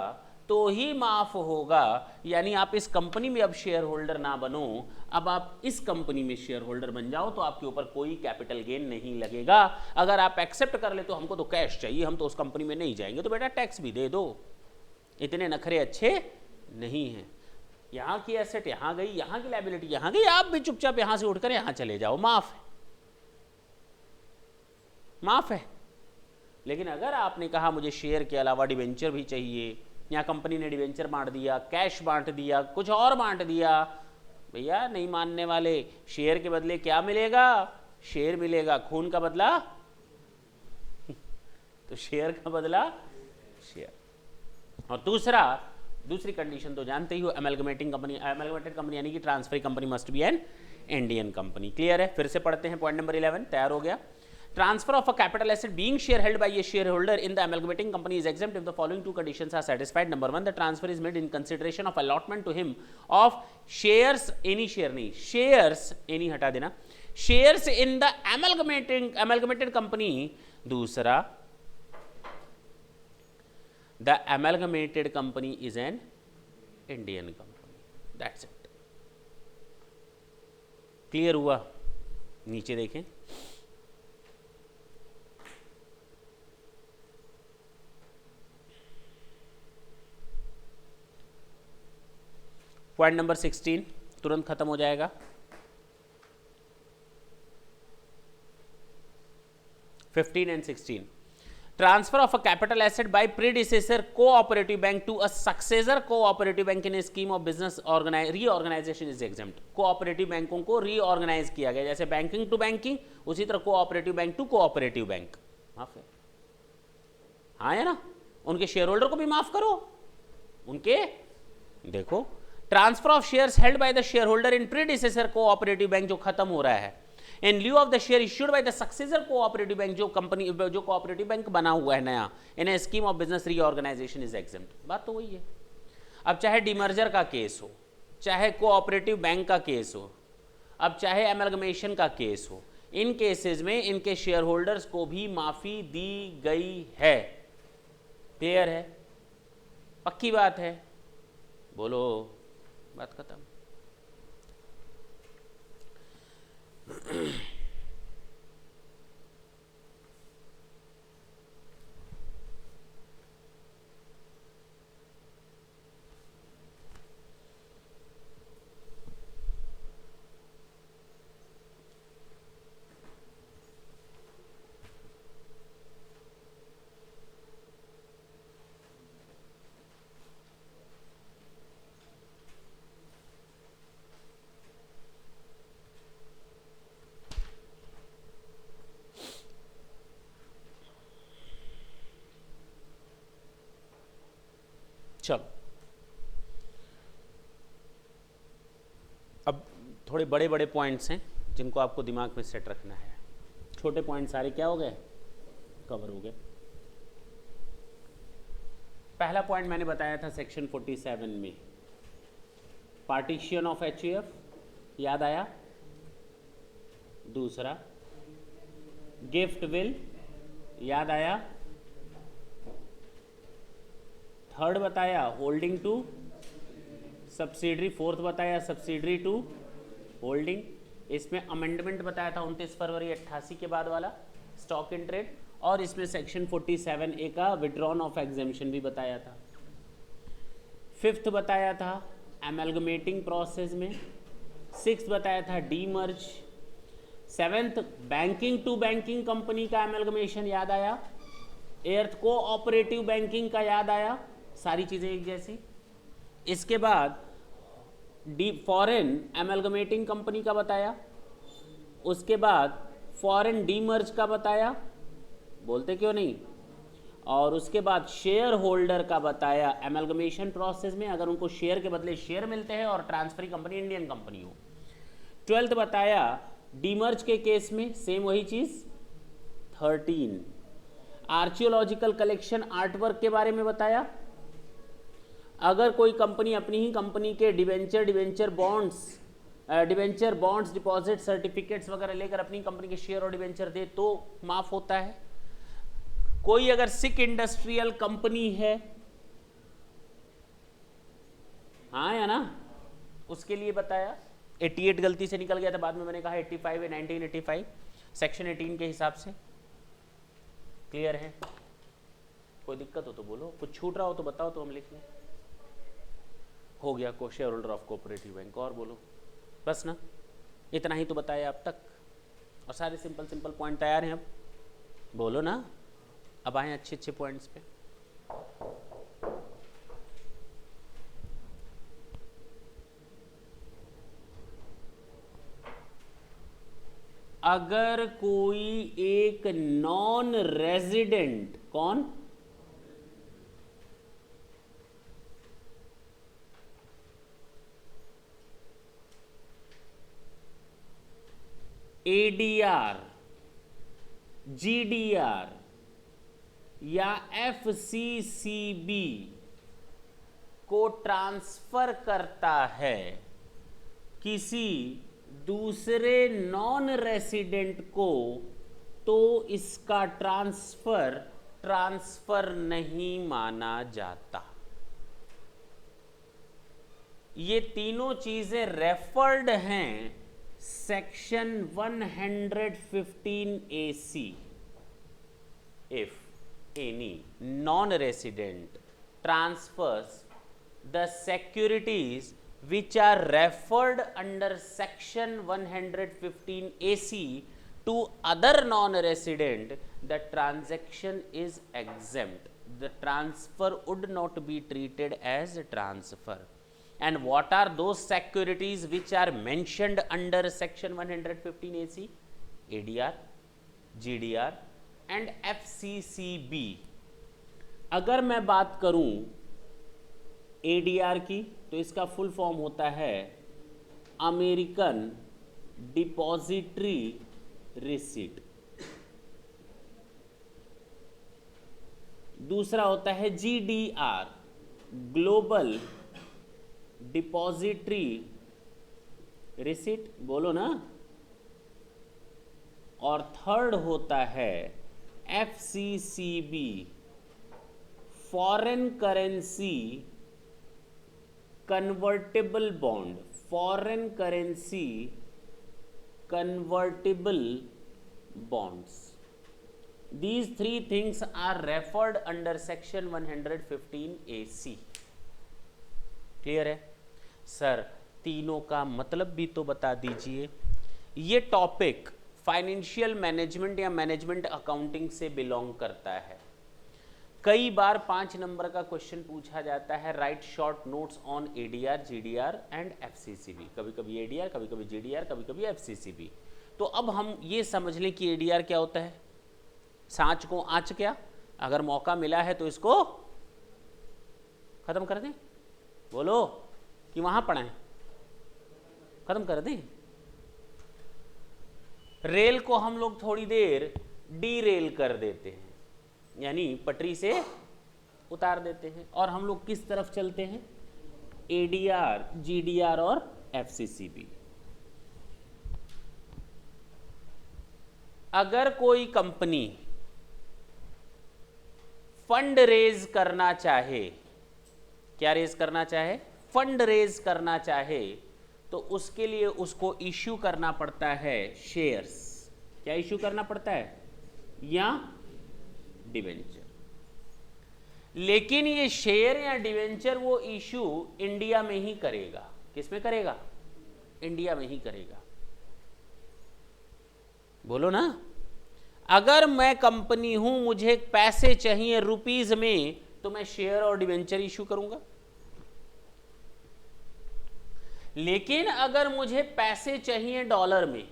तो ही माफ होगा। यानी आप इस कंपनी में अब शेयर होल्डर ना बनो, अब आप इस कंपनी में शेयर होल्डर बन जाओ तो आपके ऊपर कोई कैपिटल गेन नहीं लगेगा। अगर आप एक्सेप्ट कर ले तो हमको तो कैश चाहिए, हम तो उस कंपनी में नहीं जाएंगे, तो बेटा टैक्स भी दे दो, इतने नखरे अच्छे नहीं हैं। यहाँ की एसेट यहाँ गई, यहाँ की लायबिलिटी यहाँ गई, आप भी चुपचाप यहाँ से उठकर यहाँ चले जाओ, माफ है, माफ है। लेकिन अगर आपने कहा मुझे शेयर के अलावा डिवेंचर भी चाहिए, या कंपनी ने डिवेंचर बांट दिया, कैश बांट दिया, कुछ और बांट दिया, भैया नहीं मानने वाले। शेयर के बदले क्या मिलेगा? शेयर मिलेगा, खून का बदला तो शेयर का बदला शेयर। और दूसरी कंडीशन तो जानते ही हो, एमलगमेटेड कंपनी यानी कि transfer company must be N Indian company. Clear है? फिर से पढ़ते हैं पॉइंट नंबर 11, तैयार हो गया। Transfer of a capital asset being share held by a shareholder in the amalgamating company is exempt if the following two conditions are satisfied. Number 1, the transfer is made in consideration of allotment to him of shares, any share नहीं, shares any हटा देना, shares in the amalgamated company. दूसरा, the amalgamated company is an Indian company. That's it. Clear हुआ? नीचे देखें, point number 16 तुरंत खत्म हो जाएगा। (15 and 16) transfer of a capital asset by predecessor cooperative bank to a successor cooperative bank in a scheme of business reorganisation is exempt. Cooperative बैंकों को reorganise किया गया, जैसे बैंकिंग टू बैंकिंग, उसी तरह cooperative bank to cooperative bank. माफ है, हाँ है ना? उनके शेयर होल्डर को भी माफ करो, उनके देखो, transfer of shares held by the share holder in predecessor cooperative bank जो खत्म हो रहा है, in lieu of the share issued by the successor cooperative bank जो कोऑपरेटिव बैंक बना हुआ है नया, in a scheme of business reorganisation is exempt. बात तो वही है। अब चाहे डीमर्जर का केस हो, चाहे कोऑपरेटिव बैंक का केस हो, अब चाहे एमलगमेशन का केस हो, इन केसेस में इनके शेयर होल्डर्स को भी माफी दी गई है। क्लियर है? पक्की बात है? बोलो, बात खत्म। चलो, अब थोड़े बड़े बड़े पॉइंट्स हैं जिनको आपको दिमाग में सेट रखना है। छोटे पॉइंट सारे क्या हो गए? कवर हो गए। पहला पॉइंट मैंने बताया था सेक्शन 47 में, पार्टीशन ऑफ एचयूएफ, याद आया? दूसरा, गिफ्ट विल, याद आया? थर्ड बताया होल्डिंग टू सब्सिडरी, फोर्थ बताया सब्सिडरी टू होल्डिंग। इसमें अमेंडमेंट बताया था 29 फरवरी 88 के बाद वाला स्टॉक इन ट्रेड, और इसमें सेक्शन 47A का विड्रॉन ऑफ एग्जेम्पशन भी बताया था। फिफ्थ बताया था एमलगमेटिंग प्रोसेस में, सिक्स्थ बताया था demerge, seventh banking to banking company का एमलगमेशन, याद आया? एर्थ को ऑपरेटिव बैंकिंग का, याद आया? सारी चीजें एक जैसी। इसके बाद फॉरेन एमलगमेटिंग कंपनी का बताया, उसके बाद फॉरेन डीमर्ज का बताया, बोलते क्यों नहीं, और उसके बाद शेयर होल्डर का बताया एमलगमेशन प्रोसेस में, अगर उनको शेयर के बदले शेयर मिलते हैं और ट्रांसफर कंपनी इंडियन कंपनी हो। 12th बताया डीमर्ज के केस में, सेम वही चीज। 13 आर्कियोलॉजिकल कलेक्शन आर्टवर्क के बारे में बताया, अगर कोई कंपनी अपनी ही कंपनी के डिवेंचर बॉन्ड्स डिपॉजिट सर्टिफिकेट्स वगैरह लेकर अपनी कंपनी के शेयर और डिवेंचर दे तो माफ होता है। कोई अगर सिक इंडस्ट्रियल कंपनी है हाँ या ना, उसके लिए बताया। 88 गलती से निकल गया था, बाद में मैंने कहा 85 है, 1985 सेक्शन 18 के हिसाब से। क्लियर है? कोई दिक्कत हो तो बोलो, कुछ छूट रहा हो तो बताओ तो हम लिख लें। हो गया को share holder of cooperative bank, और बोलो बस ना, इतना ही तो बताया अब तक, और सारे सिंपल सिंपल पॉइंट तैयार हैं। अब बोलो ना, अब आए अच्छे अच्छे पॉइंट्स पे। अगर कोई एक नॉन रेजिडेंट, कौन, एडीआर, जीडीआर या एफसीसीबी को ट्रांसफर करता है किसी दूसरे नॉन रेसिडेंट को, तो इसका ट्रांसफर नहीं माना जाता। ये तीनों चीजें रेफर्ड हैं section 115AC। If any non resident transfers the securities which are referred under section 115AC to other non-resident, the transaction is exempt. The transfer would not be treated as a transfer. And what are those securities which are mentioned under section 115AC? ADR, GDR and FCCB. अगर मैं बात करूं ADR की, तो इसका full form होता है American depository receipt. दूसरा होता है GDR, ग्लोबल डिपॉजिटरी रिसीट, बोलो ना। और थर्ड होता है FCCB, foreign currency convertible bond, foreign currency convertible bonds. These three things are referred under section 115AC. Clear है सर? तीनों का मतलब भी तो बता दीजिए। ये टॉपिक फाइनेंशियल मैनेजमेंट या मैनेजमेंट अकाउंटिंग से बिलोंग करता है। कई बार 5 नंबर का क्वेश्चन पूछा जाता है, write short notes on ADR, GDR and FCCB. कभी कभी एडीआर, कभी कभी जीडीआर, कभी कभी एफसीसीबी। तो अब हम ये समझ लें कि एडीआर क्या होता है। सांच को आँच क्या, अगर मौका मिला है तो इसको खत्म कर दें। बोलो कि वहां पढ़ाएं, खत्म कर दें। रेल को हम लोग थोड़ी देर डी रेल कर देते हैं, यानी पटरी से उतार देते हैं, और हम लोग किस तरफ चलते हैं? एडीआर, जीडीआर और एफसीसीबी। अगर कोई कंपनी फंड रेज करना चाहे, क्या रेज करना चाहे? फंड रेज करना चाहे, तो उसके लिए उसको इश्यू करना पड़ता है शेयर्स। क्या इश्यू करना पड़ता है? या डिवेंचर। लेकिन ये शेयर या डिवेंचर वो इश्यू इंडिया में ही करेगा। किस में करेगा? इंडिया में ही करेगा। बोलो ना। अगर मैं कंपनी हूं, मुझे पैसे चाहिए रुपीज में, तो मैं शेयर और डिवेंचर इश्यू करूंगा। लेकिन अगर मुझे पैसे चाहिए डॉलर में,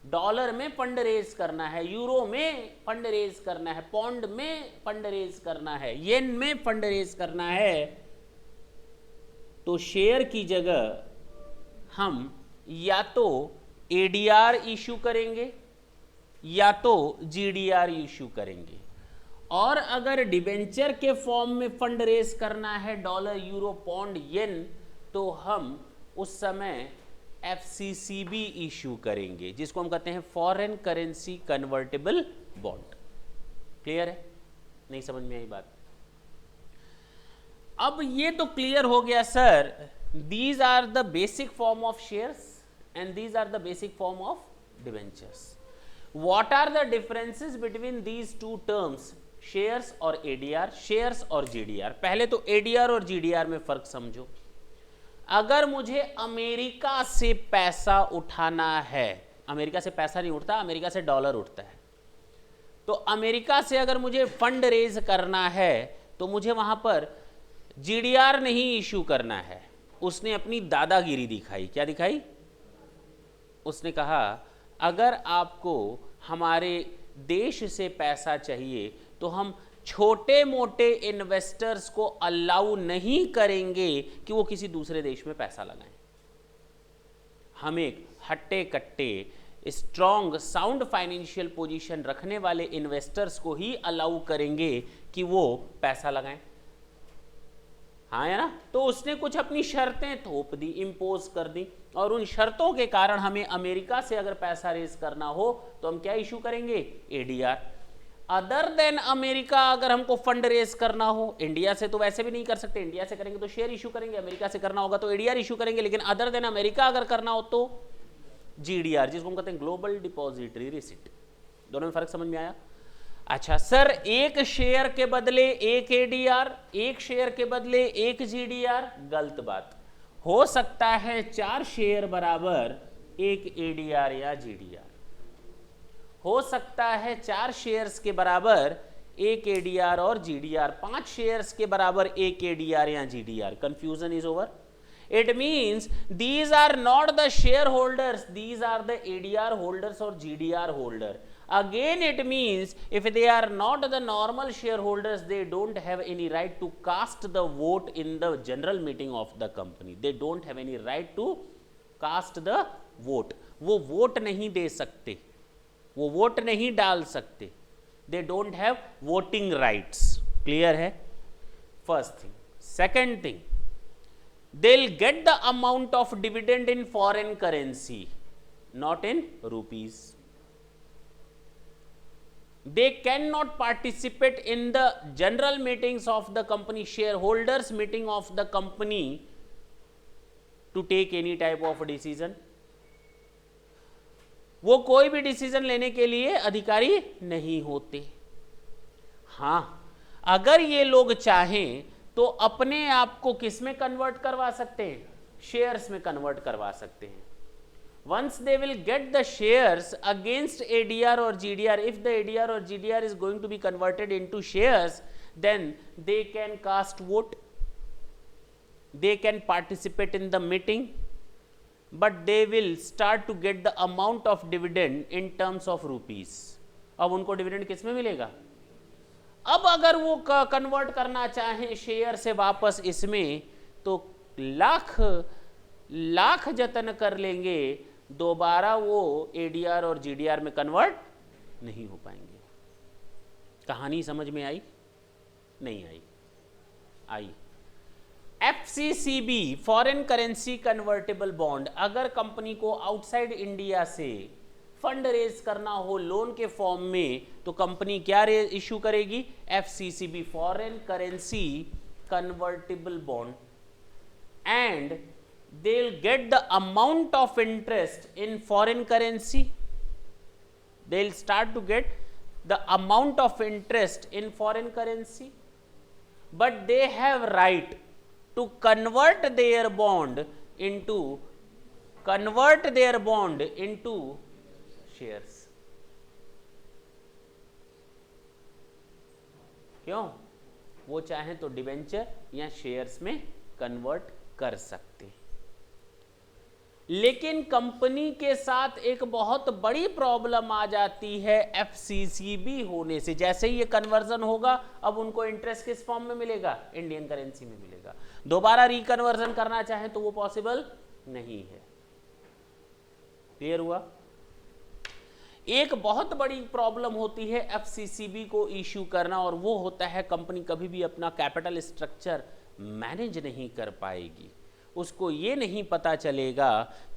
डॉलर में फंड रेज करना है, यूरो में फंड रेज करना है, पौंड में फंड रेज करना है, येन में फंड रेज करना है, तो शेयर की जगह हम या तो एडीआर इश्यू करेंगे या तो जीडीआर इश्यू करेंगे। और अगर डिबेंचर के फॉर्म में फंड रेज करना है डॉलर, यूरो, पौंड, येन, तो हम उस समय एफसीसीबी इश्यू करेंगे, जिसको हम कहते हैं foreign currency convertible bond. Clear है? नहीं समझ में आई बात? अब ये तो क्लियर हो गया sir, these are the basic form of shares and these are the basic form of debentures. What are the differences between these two terms, shares और एडीआर, शेयर्स और जीडीआर. पहले तो एडीआर और जीडीआर में फर्क समझो. अगर मुझे अमेरिका से पैसा उठाना है, अमेरिका से पैसा नहीं उठता, अमेरिका से डॉलर उठता है, तो अमेरिका से अगर मुझे फंड रेज करना है तो मुझे वहां पर जीडीआर नहीं इशू करना है. उसने अपनी दादागिरी दिखाई. क्या दिखाई? उसने कहा अगर आपको हमारे देश से पैसा चाहिए तो हम छोटे मोटे इन्वेस्टर्स को अलाउ नहीं करेंगे कि वो किसी दूसरे देश में पैसा लगाएं. हम एक हट्टे कट्टे स्ट्रॉन्ग साउंड फाइनेंशियल पोजीशन रखने वाले इन्वेस्टर्स को ही अलाउ करेंगे कि वो पैसा लगाएं. हाँ या ना? तो उसने कुछ अपनी शर्तें थोप दी, इंपोज कर दी, और उन शर्तों के कारण हमें अमेरिका से अगर पैसा रेज करना हो तो हम क्या इशू करेंगे? एडीआर. अदर देन अमेरिका अगर हमको फंड रेज करना हो, इंडिया से तो वैसे भी नहीं कर सकते, इंडिया से करेंगे तो शेयर इशू करेंगे, अमेरिका से करना होगा तो एडीआर इशू करेंगे, लेकिन अदर देन अमेरिका अगर करना हो तो जीडीआर, जिसको हम कहते हैं ग्लोबल डिपॉजिटरी रिसिट. दोनों में फर्क समझ में आया? अच्छा सर, एक शेयर के बदले एक एडीआर, एक शेयर के बदले एक जीडीआर, गलत बात. हो सकता है 4 शेयर बराबर एक एडीआर या जीडीआर, हो सकता है 4 शेयर्स के बराबर एक एडीआर और जीडीआर, 5 शेयर्स के बराबर एक एडीआर या GDR. Confusion is over. It means these are not the shareholders, these are the ADR holders or GDR holder. Again it means if they are not the normal shareholders, they don't have any right to cast the vote in the general meeting of the company. They don't have any right to cast the vote. वो vote नहीं दे सकते, वो vote नहीं डाल सकते. They don't have voting rights. Clear है? First thing. Second thing, they'll get the amount of dividend in foreign currency, not in rupees. They cannot participate in the general meetings of the company, shareholders meeting of the company, to take any type of decision. वो कोई भी decision लेने के लिए अधिकारी नहीं होते. हाँ, अगर ये लोग चाहें तो अपने आप को किस में कन्वर्ट करवा सकते हैं? शेयर्स में कन्वर्ट करवा सकते हैं. Once they will get the shares against ADR और जीडीआर, इफ द एडीआर और GDR is going to be converted into shares, then they can cast vote, they can participate in the meeting, but they will start to get the amount of dividend in terms of rupees. अब उनको dividend किस में मिलेगा? अब अगर वो convert करना चाहें शेयर से वापस इसमें, तो लाख जतन कर लेंगे, दोबारा वो एडीआर और जीडीआर में कन्वर्ट नहीं हो पाएंगे. कहानी समझ में आई? नहीं आई? आई. एफसीसीबी, फॉरेन करेंसी कन्वर्टेबल बॉन्ड, अगर कंपनी को आउटसाइड इंडिया से फंड रेज करना हो लोन के फॉर्म में, तो कंपनी क्या इशू करेगी? FCCB, foreign currency convertible bond, and they will get the amount of interest in foreign currency. They will start to get the amount of interest in foreign currency, but they have right to convert their bond into shares. क्यों? वो चाहे तो debenture या shares में convert कर सकते. लेकिन company के साथ एक बहुत बड़ी प्रॉब्लम आ जाती है एफसीसीबी होने से. जैसे ही ये कन्वर्जन होगा, अब उनको इंटरेस्ट किस फॉर्म में मिलेगा? इंडियन करेंसी में मिलेगा. दोबारा रिकन्वर्जन करना चाहे तो वो पॉसिबल नहीं है. क्लियर हुआ? एक बहुत बड़ी प्रॉब्लम होती है एफसीसीबी को इश्यू करना, और वो होता है कंपनी कभी भी अपना कैपिटल स्ट्रक्चर मैनेज नहीं कर पाएगी. उसको ये नहीं पता चलेगा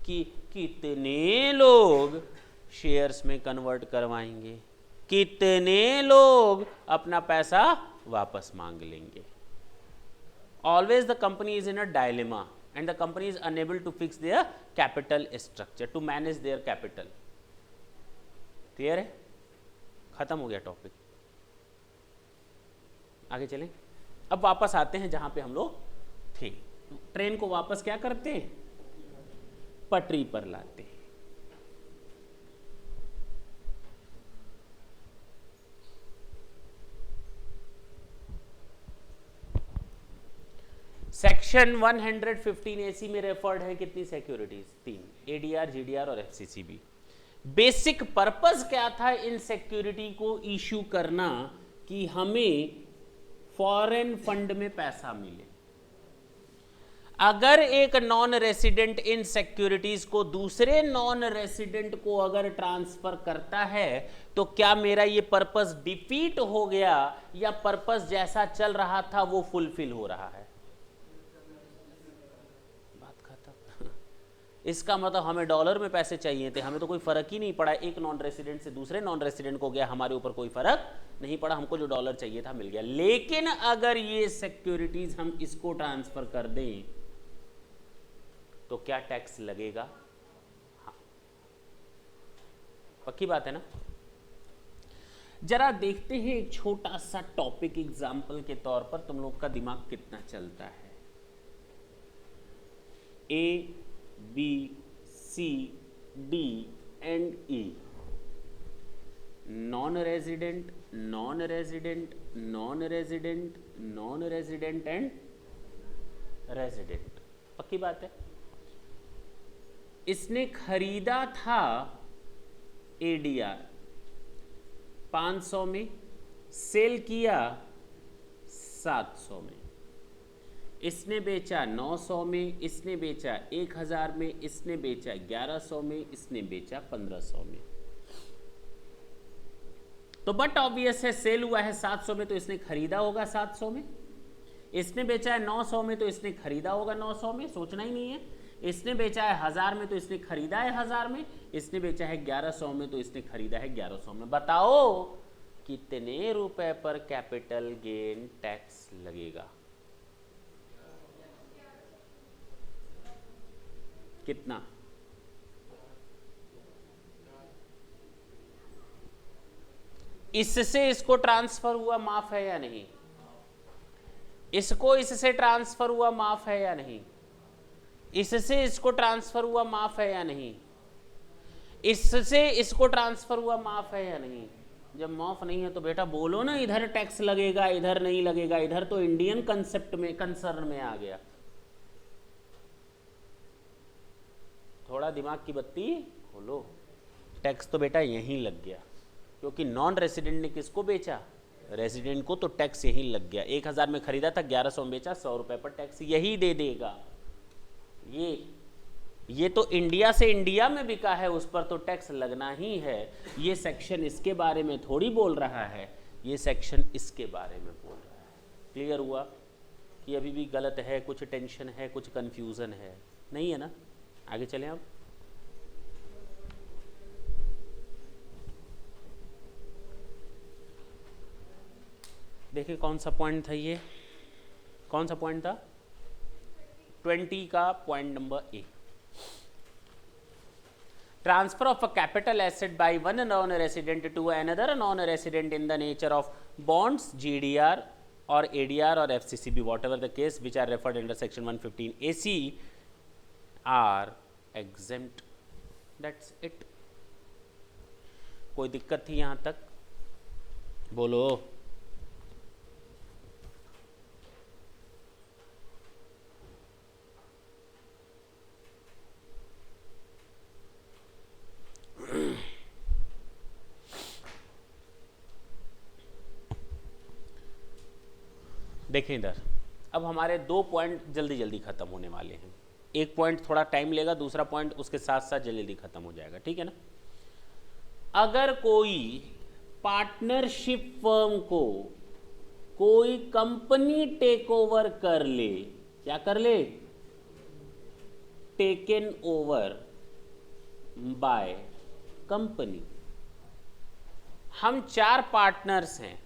कि कितने लोग शेयर्स में कन्वर्ट करवाएंगे, कितने लोग अपना पैसा वापस मांग लेंगे. always the company is in a dilemma and the company is unable to fix their capital structure to manage their capital. Clear है? खत्म हो गया टॉपिक. आगे चलें. अब वापस आते हैं जहां पे हम लोग थे. ट्रेन को वापस क्या करते हैं? पटरी पर लाते हैं. सेक्शन 115 एसी में रेफर्ड है कितनी सिक्योरिटीज? 3, एडीआर, जीडीआर और एफसीसीबी. बेसिक पर्पस क्या था इन सिक्योरिटी को इशू करना? कि हमें फॉरेन फंड में पैसा मिले. अगर एक नॉन रेसिडेंट इन सिक्योरिटीज को दूसरे नॉन रेसिडेंट को अगर ट्रांसफर करता है तो क्या मेरा ये पर्पस डिफीट हो गया या पर्पस जैसा चल रहा था वो फुलफिल हो रहा है? इसका मतलब हमें डॉलर में पैसे चाहिए थे, हमें तो कोई फर्क ही नहीं पड़ा. एक नॉन रेसिडेंट से दूसरे नॉन रेसिडेंट को गया, हमारे ऊपर कोई फर्क नहीं पड़ा. हमको जो डॉलर चाहिए था मिल गया. लेकिन अगर ये सिक्योरिटीज हम इसको ट्रांसफर कर दें तो क्या टैक्स लगेगा? हाँ, पक्की बात है ना. जरा देखते हैं एक छोटा सा टॉपिक एग्जाम्पल के तौर पर, तुम लोग का दिमाग कितना चलता है. ए, B, C, D and E. Non-resident, non-resident, non-resident, non-resident and resident. पक्की बात है. इसने खरीदा था ADR 500 में, सेल किया 700 में. इसने बेचा 900 में, इसने बेचा 1000 में, इसने बेचा 1100 में, इसने बेचा 1500 में. तो बट ऑब्वियस है सेल हुआ है 700 में तो इसने खरीदा होगा 700 में. इसने बेचा है 900 में तो इसने खरीदा होगा 900 में. सोचना ही नहीं है. इसने बेचा है 1000 में तो इसने खरीदा है 1000 में. इसने बेचा है 1100 में तो इसने खरीदा है 1100 में. बताओ कितने रुपए पर कैपिटल गेन टैक्स लगेगा? कितना? इससे इसको ट्रांसफर हुआ माफ है या नहीं? इसको इससे ट्रांसफर हुआ माफ है या नहीं? इससे इसको ट्रांसफर हुआ माफ है या नहीं? इससे इसको ट्रांसफर हुआ माफ है या नहीं? जब माफ नहीं है तो बेटा बोलो ना इधर टैक्स लगेगा इधर नहीं लगेगा. इधर तो इंडियन कंसेप्ट में कंसर्न में आ गया. थोड़ा दिमाग की बत्ती खोलो. टैक्स तो बेटा यहीं लग गया क्योंकि नॉन रेसिडेंट ने किसको बेचा? रेसिडेंट को. तो टैक्स यहीं लग गया. 1000 में खरीदा था, 1100 में बेचा, 100 रुपए पर टैक्स यही दे देगा. ये तो इंडिया से इंडिया में बिका है, उस पर तो टैक्स लगना ही है. ये सेक्शन इसके बारे में थोड़ी बोल रहा है, ये सेक्शन इसके बारे में बोल रहा है. क्लियर हुआ कि अभी भी गलत है? कुछ टेंशन है, कुछ कंफ्यूजन है? नहीं है ना. आगे चलें. अब देखिए कौन सा पॉइंट था ये. कौन सा पॉइंट था? 20 का point number A. Transfer of a capital asset by one non resident to another non resident in the nature of bonds, GDR और एडीआर और FCCB, whatever the case which are referred under section 115 AC are exempt. That's it. कोई दिक्कत थी यहां तक? बोलो. देखें इधर. अब हमारे 2 पॉइंट जल्दी जल्दी खत्म होने वाले हैं. एक पॉइंट थोड़ा टाइम लेगा, दूसरा पॉइंट उसके साथ साथ जल्दी जल्दी खत्म हो जाएगा. ठीक है ना. अगर कोई पार्टनरशिप फर्म को कोई कंपनी टेक ओवर कर ले, क्या कर ले? Taken over by company. हम 4 पार्टनर्स हैं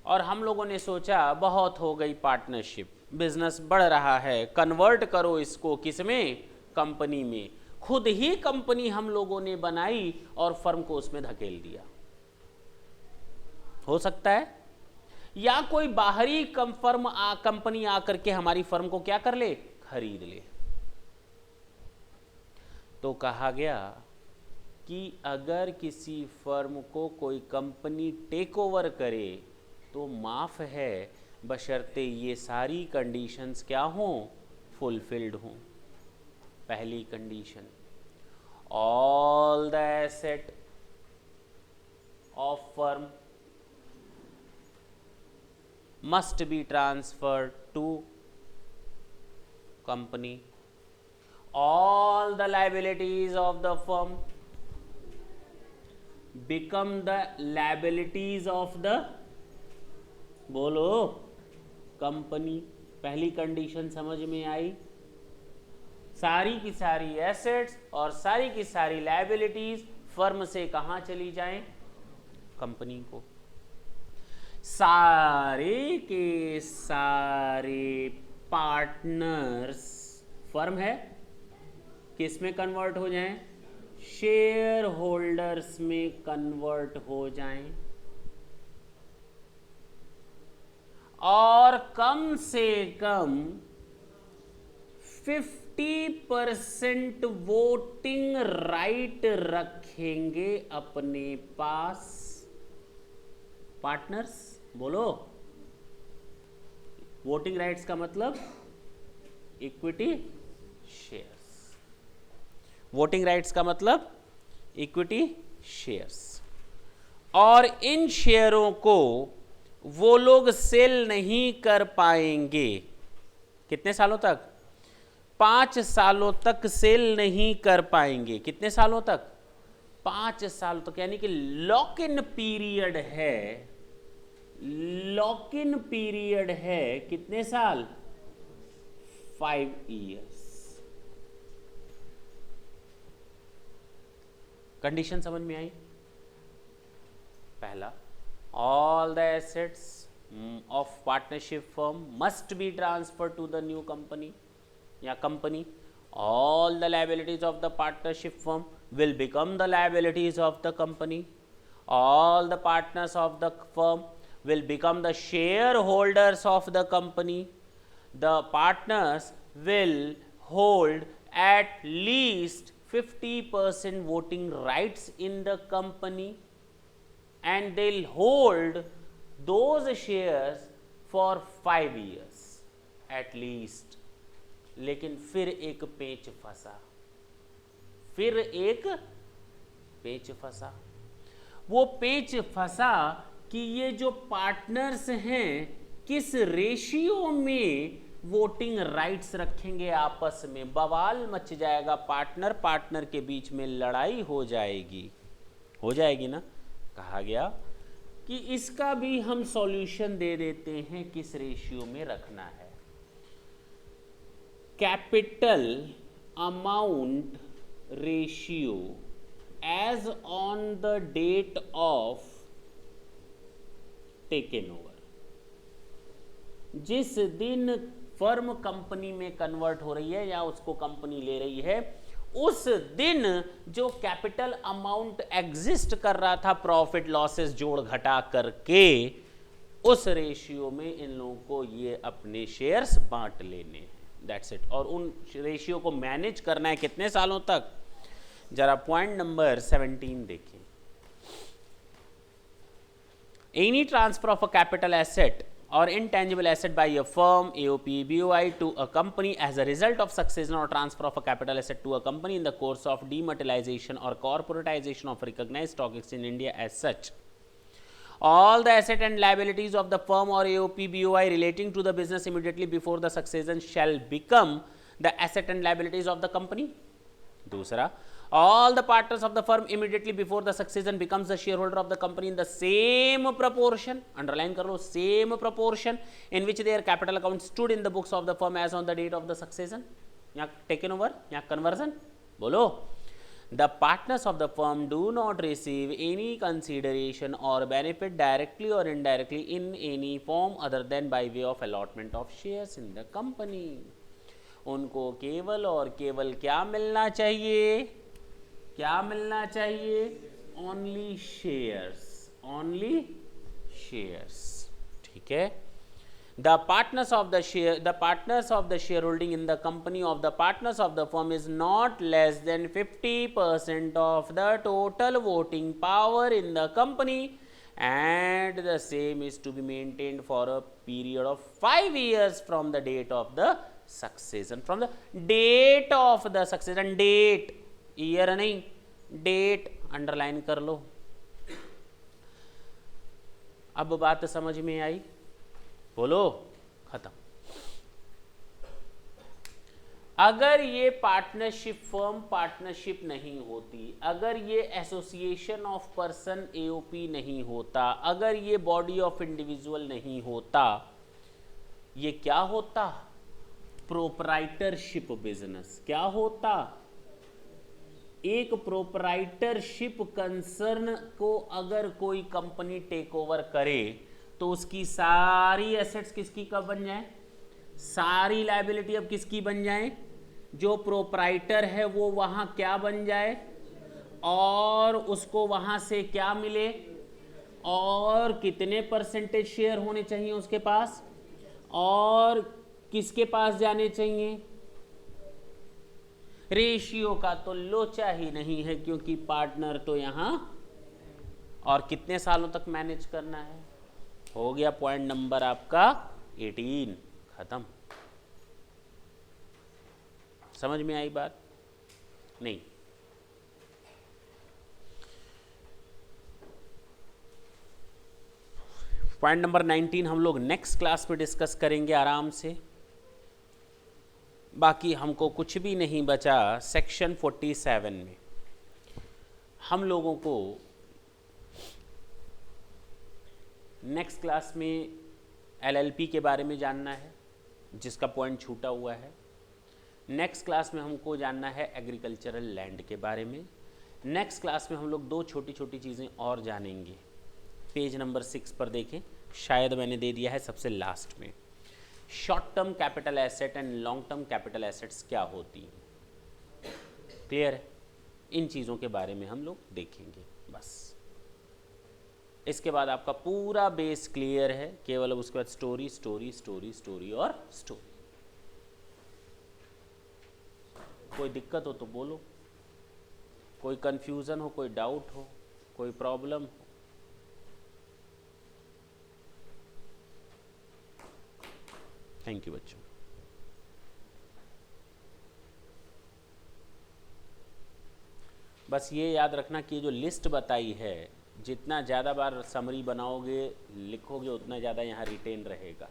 और हम लोगों ने सोचा बहुत हो गई पार्टनरशिप, बिजनेस बढ़ रहा है, कन्वर्ट करो इसको किसमें, कंपनी में। खुद ही कंपनी हम लोगों ने बनाई और फर्म को उसमें धकेल दिया। हो सकता है या कोई बाहरी कंपनी आकर के हमारी फर्म को क्या कर ले, खरीद ले। तो कहा गया कि अगर किसी फर्म को कोई कंपनी टेक ओवर करे तो माफ है, बशर्ते ये सारी कंडीशंस क्या हों, फुलफिल्ड हों। पहली condition, all the asset of firm must be transferred to company. All the liabilities of the firm become the liabilities of the, बोलो, कंपनी। पहली कंडीशन समझ में आई। सारी की सारी एसेट्स और सारी की सारी लायबिलिटीज फर्म से कहां चली जाएं, कंपनी को। सारे के सारे पार्टनर्स, फर्म है, किस में कन्वर्ट हो जाएं, शेयर होल्डर्स में कन्वर्ट हो जाएं, और कम से कम 50% वोटिंग राइट रखेंगे अपने पास पार्टनर्स। बोलो, वोटिंग राइट्स का मतलब इक्विटी शेयर्स। वोटिंग राइट्स का मतलब इक्विटी शेयर्स। और इन शेयरों को वो लोग सेल नहीं कर पाएंगे। कितने सालों तक, 5 सालों तक सेल नहीं कर पाएंगे। कितने सालों तक, 5 साल तक। यानी कि लॉक इन पीरियड है, लॉक इन पीरियड है कितने साल, 5 इयर्स। कंडीशन समझ में आई। पहला, all the assets of partnership firm must be transfer to the new company या company. All the liabilities of the partnership firm will become the liabilities of the company. All the partners of the firm will become the shareholders of the company. The partners will hold at least 50% voting rights in the company, and they'll hold those shares for 5 years at least. लेकिन फिर एक पेच फंसा, फिर एक पेच फंसा। वो पेच फंसा कि ये जो पार्टनर्स हैं किस रेशियो में वोटिंग राइट्स रखेंगे आपस में। बवाल मच जाएगा, पार्टनर पार्टनर के बीच में लड़ाई हो जाएगी, हो जाएगी ना। कहा गया कि इसका भी हम सॉल्यूशन दे देते हैं, किस रेशियो में रखना है। Capital amount ratio as on the date of taken over. जिस दिन फर्म कंपनी में कन्वर्ट हो रही है या उसको कंपनी ले रही है, उस दिन जो कैपिटल अमाउंट एग्जिस्ट कर रहा था प्रॉफिट लॉसेस जोड़ घटा करके, उस रेशियो में इन लोगों को ये अपने शेयर्स बांट लेने हैं। That's it. और उन रेशियो को मैनेज करना है कितने सालों तक। जरा पॉइंट नंबर 17 देखें। Any transfer of a capital asset or intangible asset by a firm, AOP, BOI to a company as a result of succession or transfer of a capital asset to a company in the course of dematerialization or corporatization of recognized stock exchange in India as such. All the asset and liabilities of the firm or AOP, BOI relating to the business immediately before the succession shall become the asset and liabilities of the company. दूसरा, all the partners of the firm immediately before the succession becomes the shareholder of the company in the same proportion, underline कर लो, same proportion in which their capital account stood in the books of the firm as on the date of the succession या taken over या conversion। बोलो, The partners of the firm do not receive any consideration or benefit directly or indirectly in any form other than by way of allotment of shares in the company. उनको केवल और केवल क्या मिलना चाहिए? क्या मिलना चाहिए? Only shares, only shares. ठीक है? The partners of the shareholding in the company of the partners of the firm is not less than 50% of the total voting power in the company, and the same is to be maintained for a period of 5 years from the date of the succession. From the date of the succession, date, year नहीं, date underline कर लो. अब बात समझ में आई? बोलो. खत्म. अगर ये पार्टनरशिप फर्म पार्टनरशिप नहीं होती, अगर ये एसोसिएशन ऑफ पर्सन एओपी नहीं होता, अगर ये बॉडी ऑफ इंडिविजुअल नहीं होता, ये क्या होता? Proprietorship business. क्या होता? एक प्रोपराइटरशिप कंसर्न को अगर कोई कंपनी टेक ओवर करे तो उसकी सारी एसेट्स किसकी कब बन जाए? सारी लायबिलिटी अब किसकी बन जाए? जो प्रोपराइटर है वो वहां क्या बन जाए, और उसको वहां से क्या मिले, और कितने परसेंटेज शेयर होने चाहिए उसके पास, और किसके पास जाने चाहिए? रेशियो का तो लोचा ही नहीं है, क्योंकि पार्टनर तो यहां, और कितने सालों तक मैनेज करना है. हो गया पॉइंट नंबर आपका 18. खत्म. समझ में आई बात? नहीं. पॉइंट नंबर 19 हम लोग नेक्स्ट क्लास में डिस्कस करेंगे आराम से. बाकी हमको कुछ भी नहीं बचा. सेक्शन 47 में हम लोगों को नेक्स्ट क्लास में एलएलपी के बारे में जानना है, जिसका पॉइंट छूटा हुआ है. नेक्स्ट क्लास में हमको जानना है एग्रीकल्चरल लैंड के बारे में. नेक्स्ट क्लास में हम लोग 2 छोटी छोटी चीज़ें और जानेंगे. पेज नंबर 6 पर देखें, शायद मैंने दे दिया है सबसे लास्ट में. Short term capital asset and long term capital assets क्या होती हैं. क्लियर है? इन चीज़ों के बारे में हम लोग देखेंगे. बस इसके बाद आपका पूरा बेस क्लियर है. केवल अब उसके बाद स्टोरी स्टोरी स्टोरी स्टोरी और स्टोरी. कोई दिक्कत हो तो बोलो, कोई कंफ्यूजन हो, कोई डाउट हो, कोई प्रॉब्लम हो. थैंक यू बच्चों. बस ये याद रखना कि जो लिस्ट बताई है, जितना ज़्यादा बार समरी बनाओगे लिखोगे उतना ज़्यादा यहाँ रिटेन रहेगा.